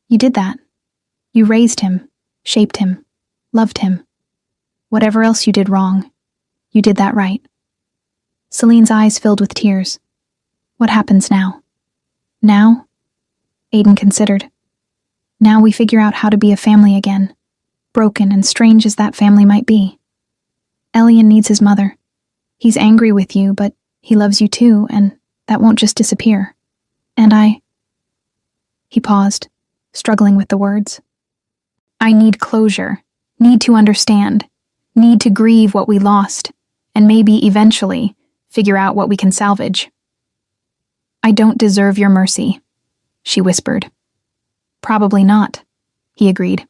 You did that. You raised him, shaped him, loved him. Whatever else you did wrong, you did that right. Celine's eyes filled with tears. What happens now? Now? Aiden considered. Now we figure out how to be a family again, broken and strange as that family might be. Elian needs his mother. He's angry with you, but he loves you too, and that won't just disappear. And I... He paused, struggling with the words. I need closure, need to understand, need to grieve what we lost, and maybe eventually figure out what we can salvage. I don't deserve your mercy, she whispered. Probably not, he agreed.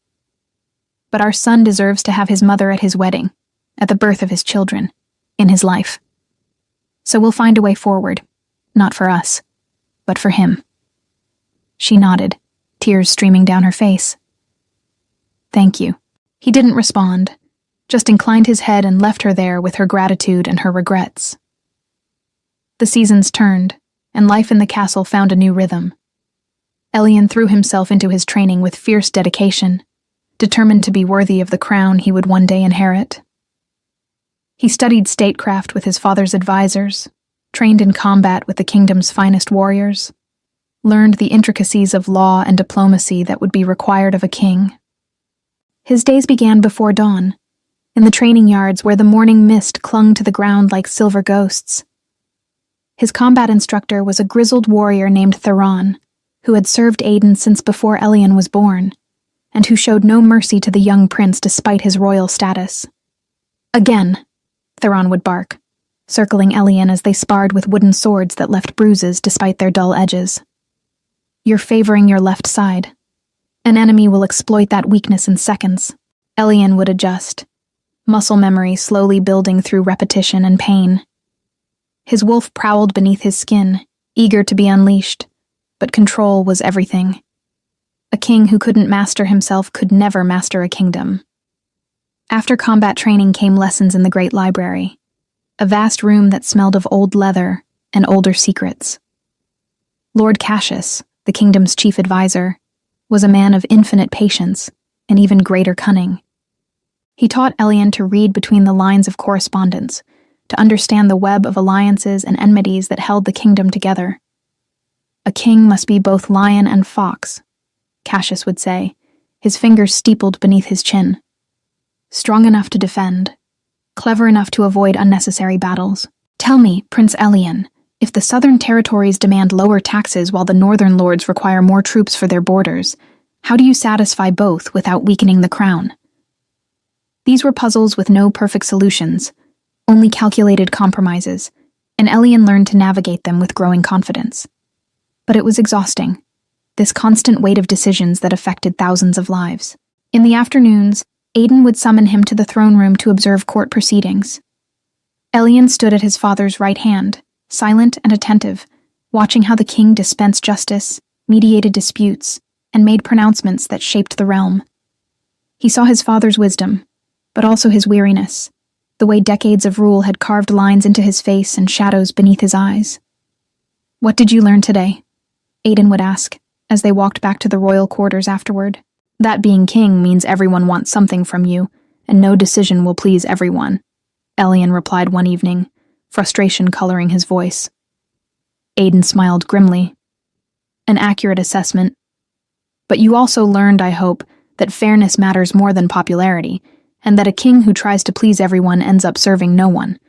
But our son deserves to have his mother at his wedding, at the birth of his children, in his life. So we'll find a way forward, not for us, but for him. She nodded, tears streaming down her face. Thank you. He didn't respond, just inclined his head and left her there with her gratitude and her regrets. The seasons turned, and life in the castle found a new rhythm. Elian threw himself into his training with fierce dedication, determined to be worthy of the crown he would one day inherit. He studied statecraft with his father's advisors, trained in combat with the kingdom's finest warriors, learned the intricacies of law and diplomacy that would be required of a king. His days began before dawn, in the training yards where the morning mist clung to the ground like silver ghosts. His combat instructor was a grizzled warrior named Theron, who had served Aiden since before Elian was born, and who showed no mercy to the young prince despite his royal status. Again, Theron would bark, circling Elian as they sparred with wooden swords that left bruises despite their dull edges. You're favoring your left side. An enemy will exploit that weakness in seconds. Elian would adjust, muscle memory slowly building through repetition and pain. His wolf prowled beneath his skin, eager to be unleashed, but control was everything. A king who couldn't master himself could never master a kingdom. After combat training came lessons in the Great Library, a vast room that smelled of old leather and older secrets. Lord Cassius, the kingdom's chief advisor, was a man of infinite patience and even greater cunning. He taught Elian to read between the lines of correspondence, to understand the web of alliances and enmities that held the kingdom together. A king must be both lion and fox, Cassius would say, his fingers steepled beneath his chin. Strong enough to defend, clever enough to avoid unnecessary battles. Tell me, Prince Elian, if the southern territories demand lower taxes while the northern lords require more troops for their borders, how do you satisfy both without weakening the crown? These were puzzles with no perfect solutions, only calculated compromises, and Elian learned to navigate them with growing confidence. But it was exhausting, this constant weight of decisions that affected thousands of lives. In the afternoons, Aiden would summon him to the throne room to observe court proceedings. Elian stood at his father's right hand, silent and attentive, watching how the king dispensed justice, mediated disputes, and made pronouncements that shaped the realm. He saw his father's wisdom, but also his weariness, the way decades of rule had carved lines into his face and shadows beneath his eyes. What did you learn today? Aiden would ask, as they walked back to the royal quarters afterward. That being king means everyone wants something from you, and no decision will please everyone, Elian replied one evening, frustration coloring his voice. Aiden smiled grimly. An accurate assessment. But you also learned, I hope, that fairness matters more than popularity, and that a king who tries to please everyone ends up serving no one.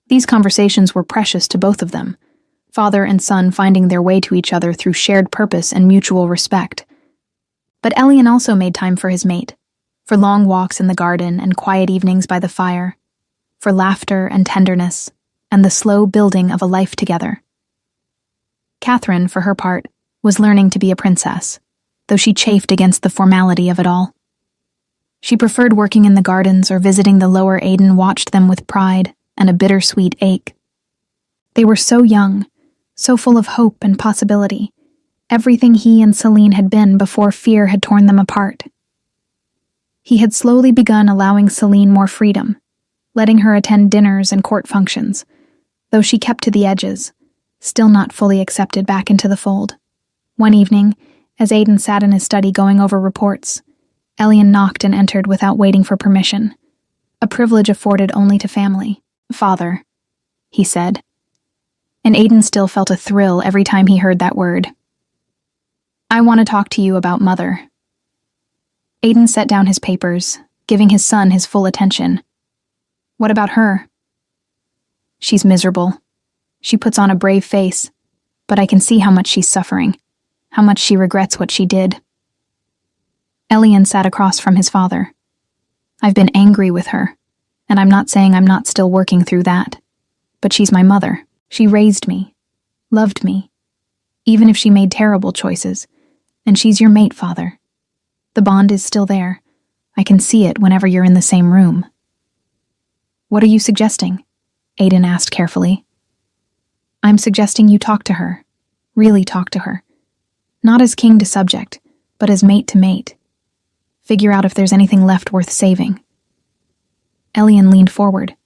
These conversations were precious to both of them, father and son finding their way to each other through shared purpose and mutual respect. But Elian also made time for his mate, for long walks in the garden and quiet evenings by the fire, for laughter and tenderness, and the slow building of a life together. Catherine, for her part, was learning to be a princess, though she chafed against the formality of it all. She preferred working in the gardens or visiting the lower. Aiden watched them with pride and a bittersweet ache. They were so young, so full of hope and possibility, everything he and Celine had been before fear had torn them apart. He had slowly begun allowing Celine more freedom, letting her attend dinners and court functions, though she kept to the edges, still not fully accepted back into the fold. One evening, as Aiden sat in his study going over reports, Elian knocked and entered without waiting for permission, a privilege afforded only to family. "Father," he said, and Aiden still felt a thrill every time he heard that word. "I want to talk to you about Mother." Aiden set down his papers, giving his son his full attention. "What about her?" "She's miserable. She puts on a brave face, but I can see how much she's suffering, how much she regrets what she did." Elian sat across from his father. "I've been angry with her, and I'm not saying I'm not still working through that, but she's my mother. She raised me, loved me, even if she made terrible choices, and she's your mate, Father. The bond is still there. I can see it whenever you're in the same room." "What are you suggesting?" Aiden asked carefully. "I'm suggesting you talk to her, really talk to her. Not as king to subject, but as mate to mate. Figure out if there's anything left worth saving." Elian leaned forward.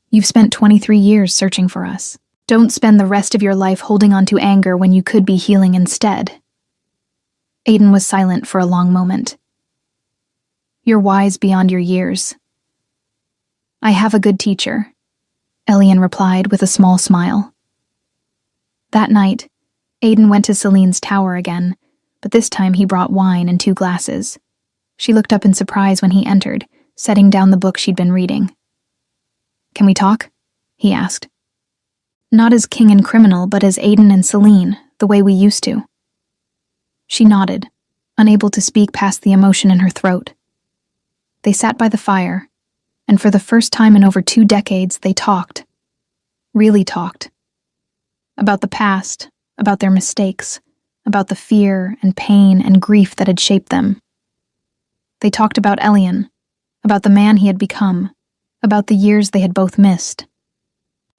"You've spent 23 years searching for us. Don't spend the rest of your life holding on to anger when you could be healing instead." Aiden was silent for a long moment. "You're wise beyond your years." "I have a good teacher," Elian replied with a small smile. That night, Aiden went to Celine's tower again, but this time he brought wine and 2 glasses. She looked up in surprise when he entered, setting down the book she'd been reading. "Can we talk?" he asked. "Not as king and criminal, but as Aiden and Celine, the way we used to." She nodded, unable to speak past the emotion in her throat. They sat by the fire, and for the first time in over 2 decades, they talked. Really talked. About the past, about their mistakes, about the fear and pain and grief that had shaped them. They talked about Elian, about the man he had become, about the years they had both missed.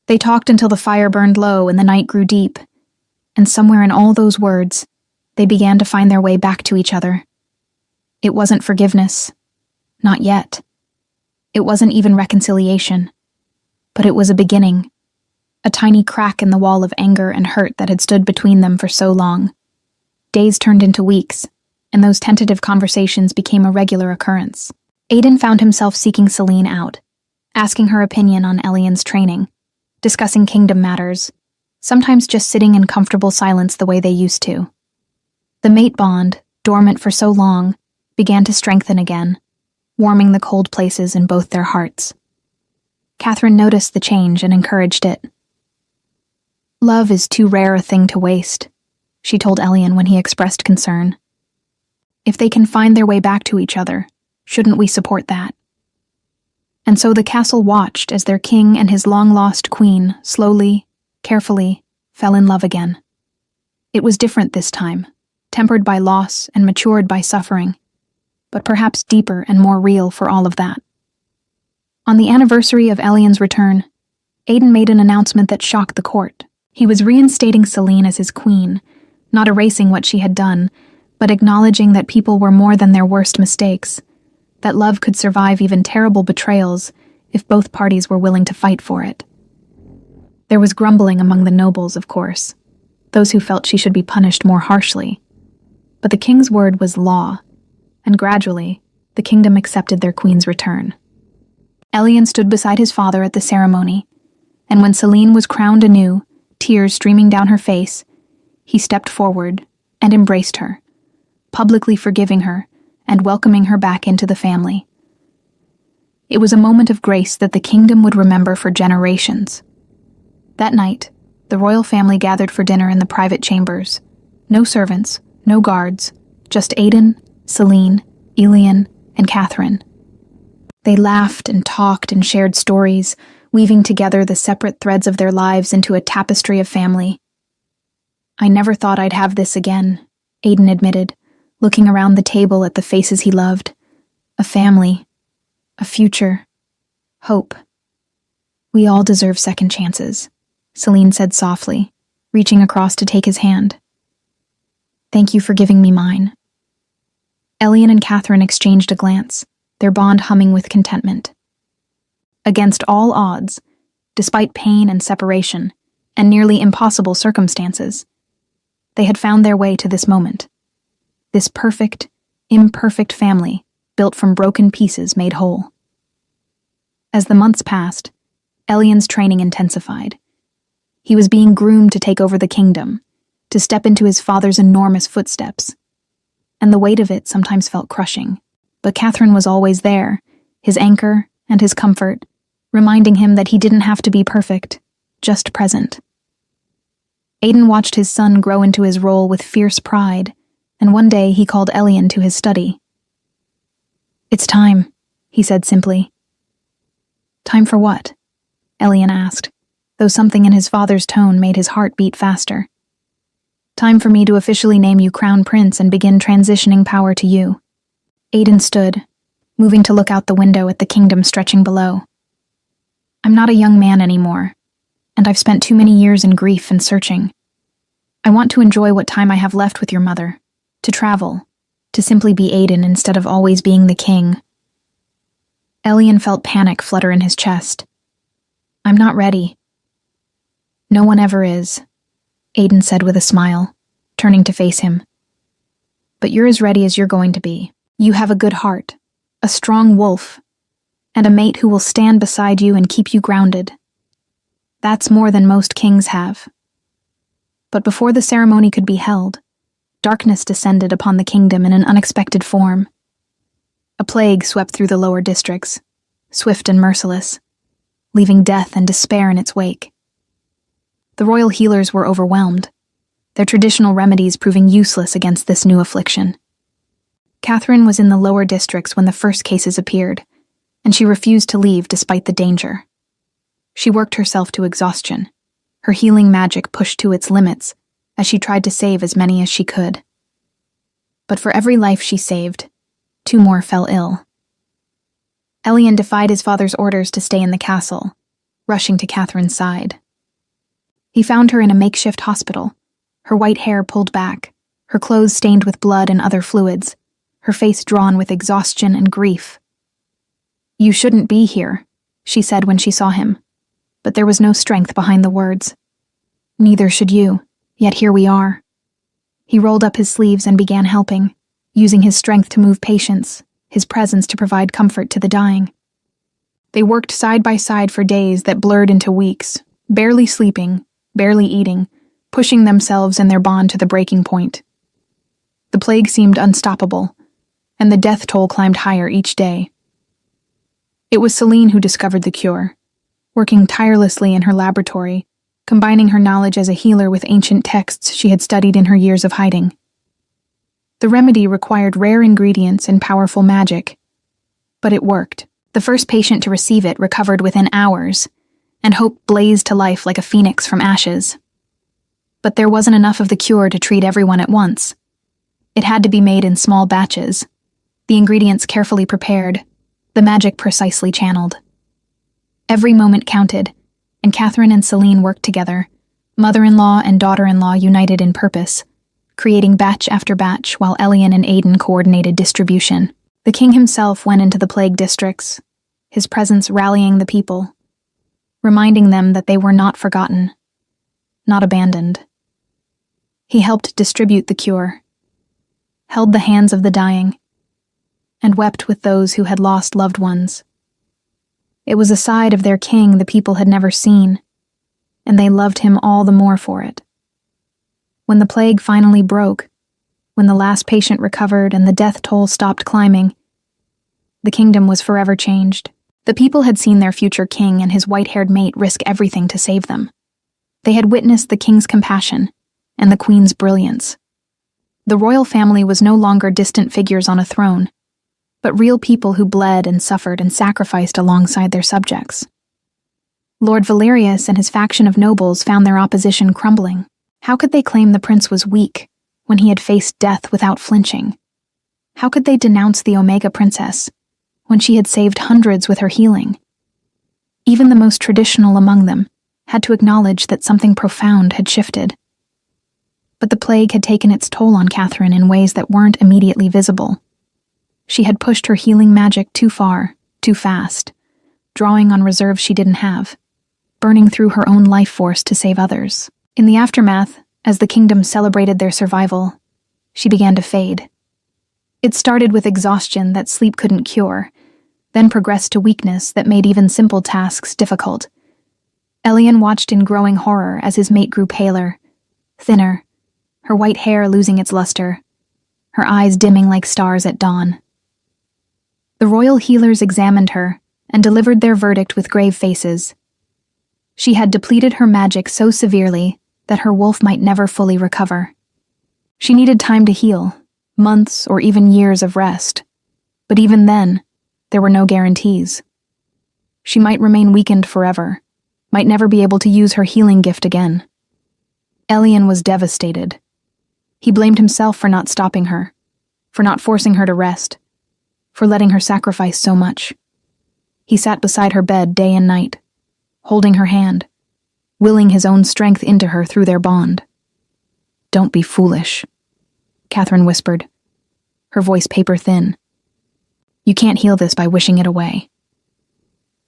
They talked until the fire burned low and the night grew deep, and somewhere in all those words, they began to find their way back to each other. It wasn't forgiveness. Not yet. It wasn't even reconciliation. But it was a beginning. A tiny crack in the wall of anger and hurt that had stood between them for so long. Days turned into weeks, and those tentative conversations became a regular occurrence. Aiden found himself seeking Celine out, asking her opinion on Elian's training, discussing kingdom matters, sometimes just sitting in comfortable silence the way they used to. The mate bond, dormant for so long, began to strengthen again, warming the cold places in both their hearts. Catherine noticed the change and encouraged it. "Love is too rare a thing to waste," she told Elian when he expressed concern. "If they can find their way back to each other, shouldn't we support that?" And so the castle watched as their king and his long-lost queen slowly, carefully, fell in love again. It was different this time, tempered by loss and matured by suffering, but perhaps deeper and more real for all of that. On the anniversary of Elian's return, Aiden made an announcement that shocked the court. He was reinstating Celine as his queen, not erasing what she had done, but acknowledging that people were more than their worst mistakes, that love could survive even terrible betrayals if both parties were willing to fight for it. There was grumbling among the nobles, of course, those who felt she should be punished more harshly. But the king's word was law, and gradually, the kingdom accepted their queen's return. Elian stood beside his father at the ceremony, and when Celine was crowned anew, tears streaming down her face, he stepped forward and embraced her, publicly forgiving her and welcoming her back into the family. It was a moment of grace that the kingdom would remember for generations. That night, the royal family gathered for dinner in the private chambers. No servants, no guards, just Aiden, Celine, Elian, and Catherine. They laughed and talked and shared stories, weaving together the separate threads of their lives into a tapestry of family. "I never thought I'd have this again," Aiden admitted, looking around the table at the faces he loved. A a family, a future, hope. We all deserve second chances, Celine said softly, reaching across to take his hand. Thank you for giving me mine. Elian and Catherine exchanged a glance, their bond humming with contentment. Against all odds, despite pain and separation, and nearly impossible circumstances, they had found their way to this moment. This perfect, imperfect family, built from broken pieces made whole. As the months passed, Elian's training intensified. He was being groomed to take over the kingdom, to step into his father's enormous footsteps. And the weight of it sometimes felt crushing. But Catherine was always there, his anchor and his comfort, reminding him that he didn't have to be perfect, just present. Aiden watched his son grow into his role with fierce pride, and one day he called Elian to his study. It's time, he said simply. Time for what? Elian asked, though something in his father's tone made his heart beat faster. Time for me to officially name you Crown Prince and begin transitioning power to you. Aiden stood, moving to look out the window at the kingdom stretching below. I'm not a young man anymore, and I've spent too many years in grief and searching. I want to enjoy what time I have left with your mother, to travel, to simply be Aiden instead of always being the king. Elian felt panic flutter in his chest. I'm not ready. No one ever is, Aiden said with a smile, turning to face him. But you're as ready as you're going to be. You have a good heart, a strong wolf, and a mate who will stand beside you and keep you grounded. That's more than most kings have. But before the ceremony could be held, darkness descended upon the kingdom in an unexpected form. A plague swept through the lower districts, swift and merciless, leaving death and despair in its wake. The royal healers were overwhelmed, their traditional remedies proving useless against this new affliction. Catherine was in the lower districts when the first cases appeared, and she refused to leave despite the danger. She worked herself to exhaustion, her healing magic pushed to its limits as she tried to save as many as she could. But for every life she saved, 2 more fell ill. Elian defied his father's orders to stay in the castle, rushing to Catherine's side. He found her in a makeshift hospital, her white hair pulled back, her clothes stained with blood and other fluids, her face drawn with exhaustion and grief. You shouldn't be here, she said when she saw him, but there was no strength behind the words. Neither should you, yet here we are. He rolled up his sleeves and began helping, using his strength to move patients, his presence to provide comfort to the dying. They worked side by side for days that blurred into weeks, barely sleeping, barely eating, pushing themselves and their bond to the breaking point. The plague seemed unstoppable, and the death toll climbed higher each day. It was Celine who discovered the cure, working tirelessly in her laboratory, combining her knowledge as a healer with ancient texts she had studied in her years of hiding. The remedy required rare ingredients and powerful magic, but it worked. The first patient to receive it recovered within hours, and hope blazed to life like a phoenix from ashes. But there wasn't enough of the cure to treat everyone at once. It had to be made in small batches, the ingredients carefully prepared, the magic precisely channeled. Every moment counted, and Catherine and Celine worked together, mother-in-law and daughter-in-law united in purpose, creating batch after batch while Elian and Aiden coordinated distribution. The king himself went into the plague districts, his presence rallying the people, reminding them that they were not forgotten, not abandoned. He helped distribute the cure, held the hands of the dying, and wept with those who had lost loved ones. It was a side of their king the people had never seen, and they loved him all the more for it. When the plague finally broke, when the last patient recovered and the death toll stopped climbing, the kingdom was forever changed. The people had seen their future king and his white-haired mate risk everything to save them. They had witnessed the king's compassion and the queen's brilliance. The royal family was no longer distant figures on a throne, but real people who bled and suffered and sacrificed alongside their subjects. Lord Valerius and his faction of nobles found their opposition crumbling. How could they claim the prince was weak when he had faced death without flinching? How could they denounce the Omega Princess when she had saved hundreds with her healing. Even the most traditional among them had to acknowledge that something profound had shifted. But the plague had taken its toll on Catherine in ways that weren't immediately visible. She had pushed her healing magic too far, too fast, drawing on reserves she didn't have, burning through her own life force to save others. In the aftermath, as the kingdom celebrated their survival, she began to fade. It started with exhaustion that sleep couldn't cure, then progressed to weakness that made even simple tasks difficult. Elian watched in growing horror as his mate grew paler, thinner, her white hair losing its luster, her eyes dimming like stars at dawn. The royal healers examined her and delivered their verdict with grave faces. She had depleted her magic so severely that her wolf might never fully recover. She needed time to heal, months or even years of rest. But even then, there were no guarantees. She might remain weakened forever, might never be able to use her healing gift again. Elian was devastated. He blamed himself for not stopping her, for not forcing her to rest, for letting her sacrifice so much. He sat beside her bed day and night, holding her hand, willing his own strength into her through their bond. "Don't be foolish," Catherine whispered, her voice paper-thin. "You can't heal this by wishing it away."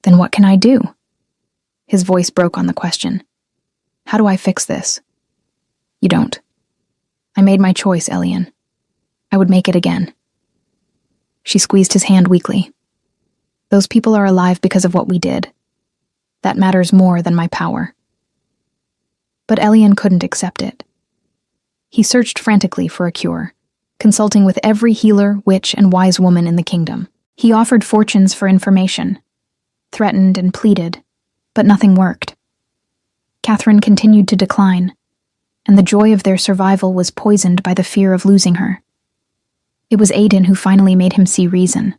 "Then what can I do?" His voice broke on the question. "How do I fix this?" "You don't. I made my choice, Elian. I would make it again." She squeezed his hand weakly. "Those people are alive because of what we did. That matters more than my power." But Elian couldn't accept it. He searched frantically for a cure, consulting with every healer, witch, and wise woman in the kingdom. He offered fortunes for information, threatened and pleaded, but nothing worked. Catherine continued to decline, and the joy of their survival was poisoned by the fear of losing her. It was Aidan who finally made him see reason.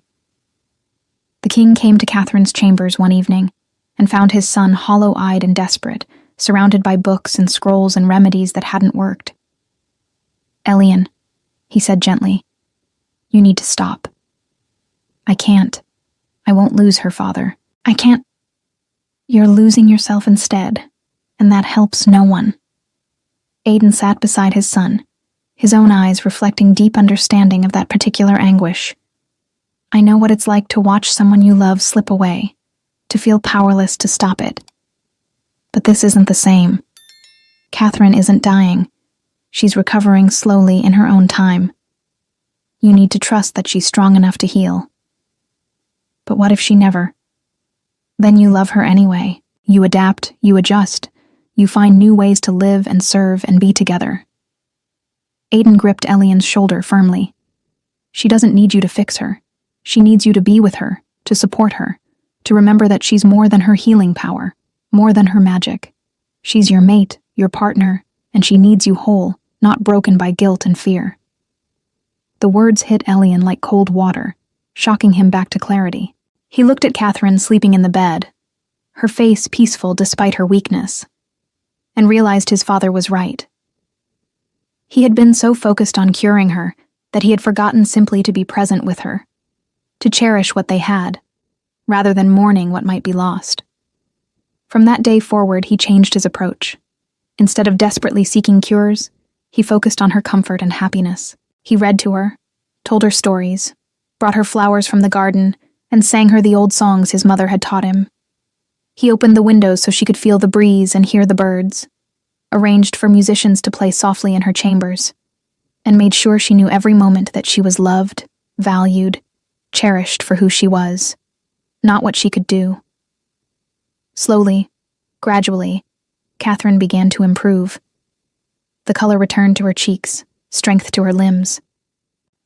The king came to Catherine's chambers one evening and found his son hollow-eyed and desperate, surrounded by books and scrolls and remedies that hadn't worked. "Elian," he said gently, "you need to stop." "I can't. I won't lose her, father. I can't." "You're losing yourself instead, and that helps no one." Aidan sat beside his son, his own eyes reflecting deep understanding of that particular anguish. "I know what it's like to watch someone you love slip away, to feel powerless to stop it. But this isn't the same. Catherine isn't dying. She's recovering slowly in her own time. You need to trust that she's strong enough to heal." "But what if she never?" "Then you love her anyway. You adapt, you adjust. You find new ways to live and serve and be together." Aidan gripped Elian's shoulder firmly. "She doesn't need you to fix her. She needs you to be with her, to support her, to remember that she's more than her healing power, more than her magic. She's your mate, your partner, and she needs you whole, not broken by guilt and fear." The words hit Elian like cold water, shocking him back to clarity. He looked at Catherine sleeping in the bed, her face peaceful despite her weakness, and realized his father was right. He had been so focused on curing her that he had forgotten simply to be present with her, to cherish what they had, rather than mourning what might be lost. From that day forward, he changed his approach. Instead of desperately seeking cures, he focused on her comfort and happiness. He read to her, told her stories, brought her flowers from the garden, and sang her the old songs his mother had taught him. He opened the windows so she could feel the breeze and hear the birds, arranged for musicians to play softly in her chambers, and made sure she knew every moment that she was loved, valued, cherished for who she was, not what she could do. Slowly, gradually, Catherine began to improve. The color returned to her cheeks, strength to her limbs.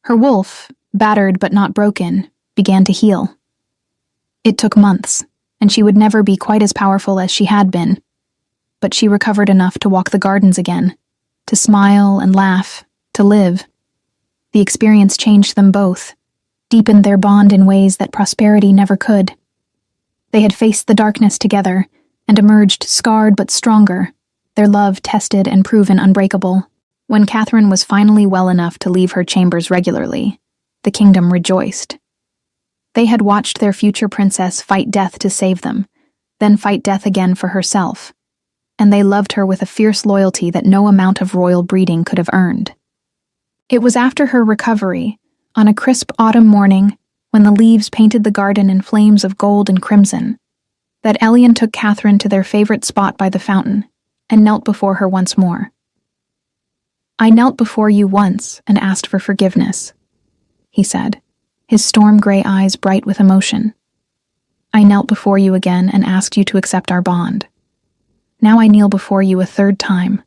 Her wolf, battered but not broken, began to heal. It took months, and she would never be quite as powerful as she had been, but she recovered enough to walk the gardens again, to smile and laugh, to live. The experience changed them both, deepened their bond in ways that prosperity never could. They had faced the darkness together and emerged scarred but stronger, their love tested and proven unbreakable. When Catherine was finally well enough to leave her chambers regularly, the kingdom rejoiced. They had watched their future princess fight death to save them, then fight death again for herself, and they loved her with a fierce loyalty that no amount of royal breeding could have earned. It was after her recovery, on a crisp autumn morning, when the leaves painted the garden in flames of gold and crimson, that Elyan took Catherine to their favorite spot by the fountain and knelt before her once more. "I knelt before you once and asked for forgiveness," he said, his storm-gray eyes bright with emotion. "I knelt before you again and asked you to accept our bond. Now I kneel before you a third time,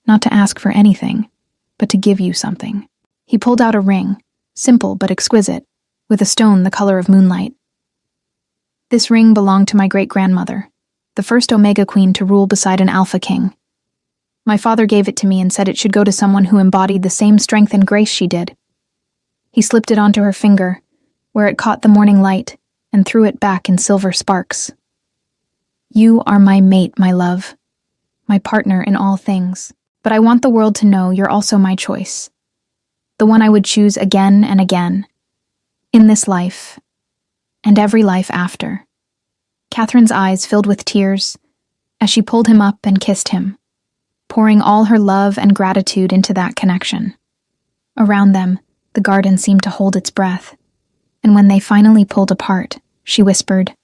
not to ask for anything, but to give you something." He pulled out a ring, simple but exquisite, with a stone the color of moonlight. "This ring belonged to my great-grandmother, the first Omega Queen to rule beside an Alpha King. My father gave it to me and said it should go to someone who embodied the same strength and grace she did." He slipped it onto her finger, where it caught the morning light, and threw it back in silver sparks. "You are my mate, my love, my partner in all things, but I want the world to know you're also my choice, the one I would choose again and again, in this life, and every life after." Catherine's eyes filled with tears as she pulled him up and kissed him, pouring all her love and gratitude into that connection. Around them, the garden seemed to hold its breath, and when they finally pulled apart, she whispered,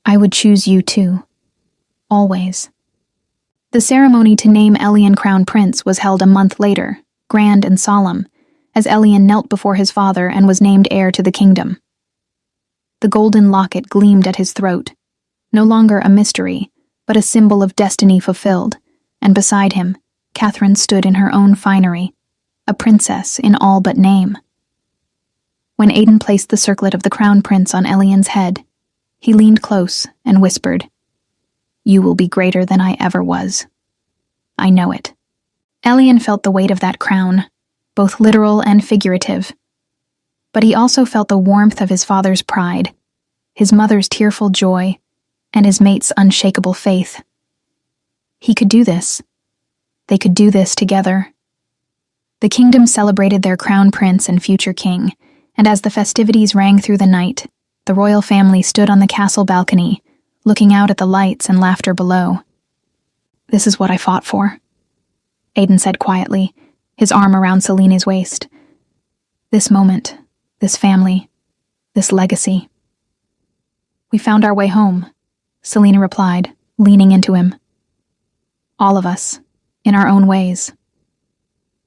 "I would choose you too. Always." The ceremony to name Elyan Crown Prince was held a month later, grand and solemn, as Elyan knelt before his father and was named heir to the kingdom. The golden locket gleamed at his throat, no longer a mystery, but a symbol of destiny fulfilled, and beside him, Catherine stood in her own finery, a princess in all but name. When Aiden placed the circlet of the crown prince on Elyan's head, he leaned close and whispered, "You will be greater than I ever was. I know it." Elyan felt the weight of that crown, both literal and figurative, but he also felt the warmth of his father's pride, his mother's tearful joy, and his mate's unshakable faith. He could do this. They could do this together. The kingdom celebrated their crown prince and future king, and as the festivities rang through the night, the royal family stood on the castle balcony, looking out at the lights and laughter below. "This is what I fought for," Aiden said quietly, his arm around Selena's waist. "This moment, this family, this legacy." "We found our way home," Selena replied, leaning into him. "All of us, in our own ways."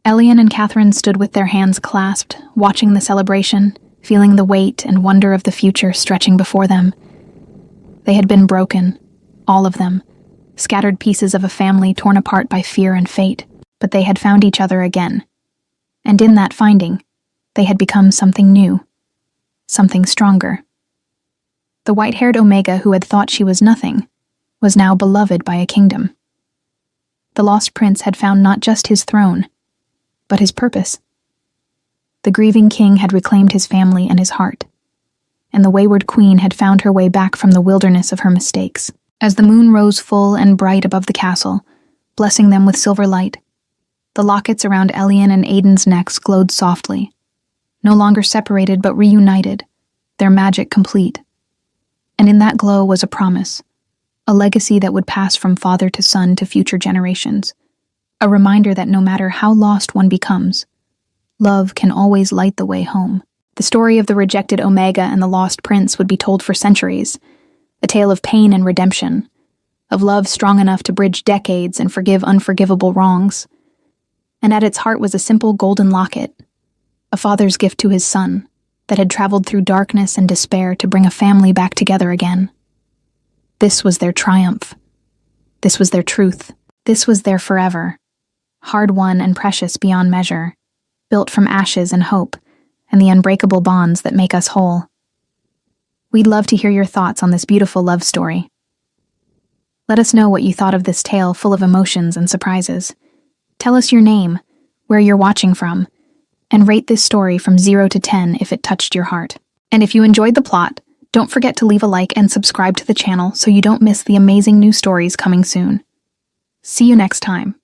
Elyan and Catherine stood with their hands clasped, watching the celebration, feeling the weight and wonder of the future stretching before them. They had been broken, all of them, scattered pieces of a family torn apart by fear and fate, but they had found each other again. And in that finding, they had become something new, something stronger. The white-haired Omega who had thought she was nothing was now beloved by a kingdom. The lost prince had found not just his throne, but his purpose. The grieving king had reclaimed his family and his heart, and the wayward queen had found her way back from the wilderness of her mistakes. As the moon rose full and bright above the castle, blessing them with silver light, the lockets around Elyan and Aiden's necks glowed softly, no longer separated but reunited, their magic complete. And in that glow was a promise, a legacy that would pass from father to son to future generations, a reminder that no matter how lost one becomes, love can always light the way home. The story of the rejected Omega and the lost prince would be told for centuries, a tale of pain and redemption, of love strong enough to bridge decades and forgive unforgivable wrongs. And at its heart was a simple golden locket, a father's gift to his son, that had traveled through darkness and despair to bring a family back together again. This was their triumph. This was their truth. This was their forever, hard-won and precious beyond measure, built from ashes and hope, and the unbreakable bonds that make us whole. We'd love to hear your thoughts on this beautiful love story. Let us know what you thought of this tale full of emotions and surprises. Tell us your name, where you're watching from, and rate this story from 0 to 10 if it touched your heart. And if you enjoyed the plot, don't forget to leave a like and subscribe to the channel so you don't miss the amazing new stories coming soon. See you next time.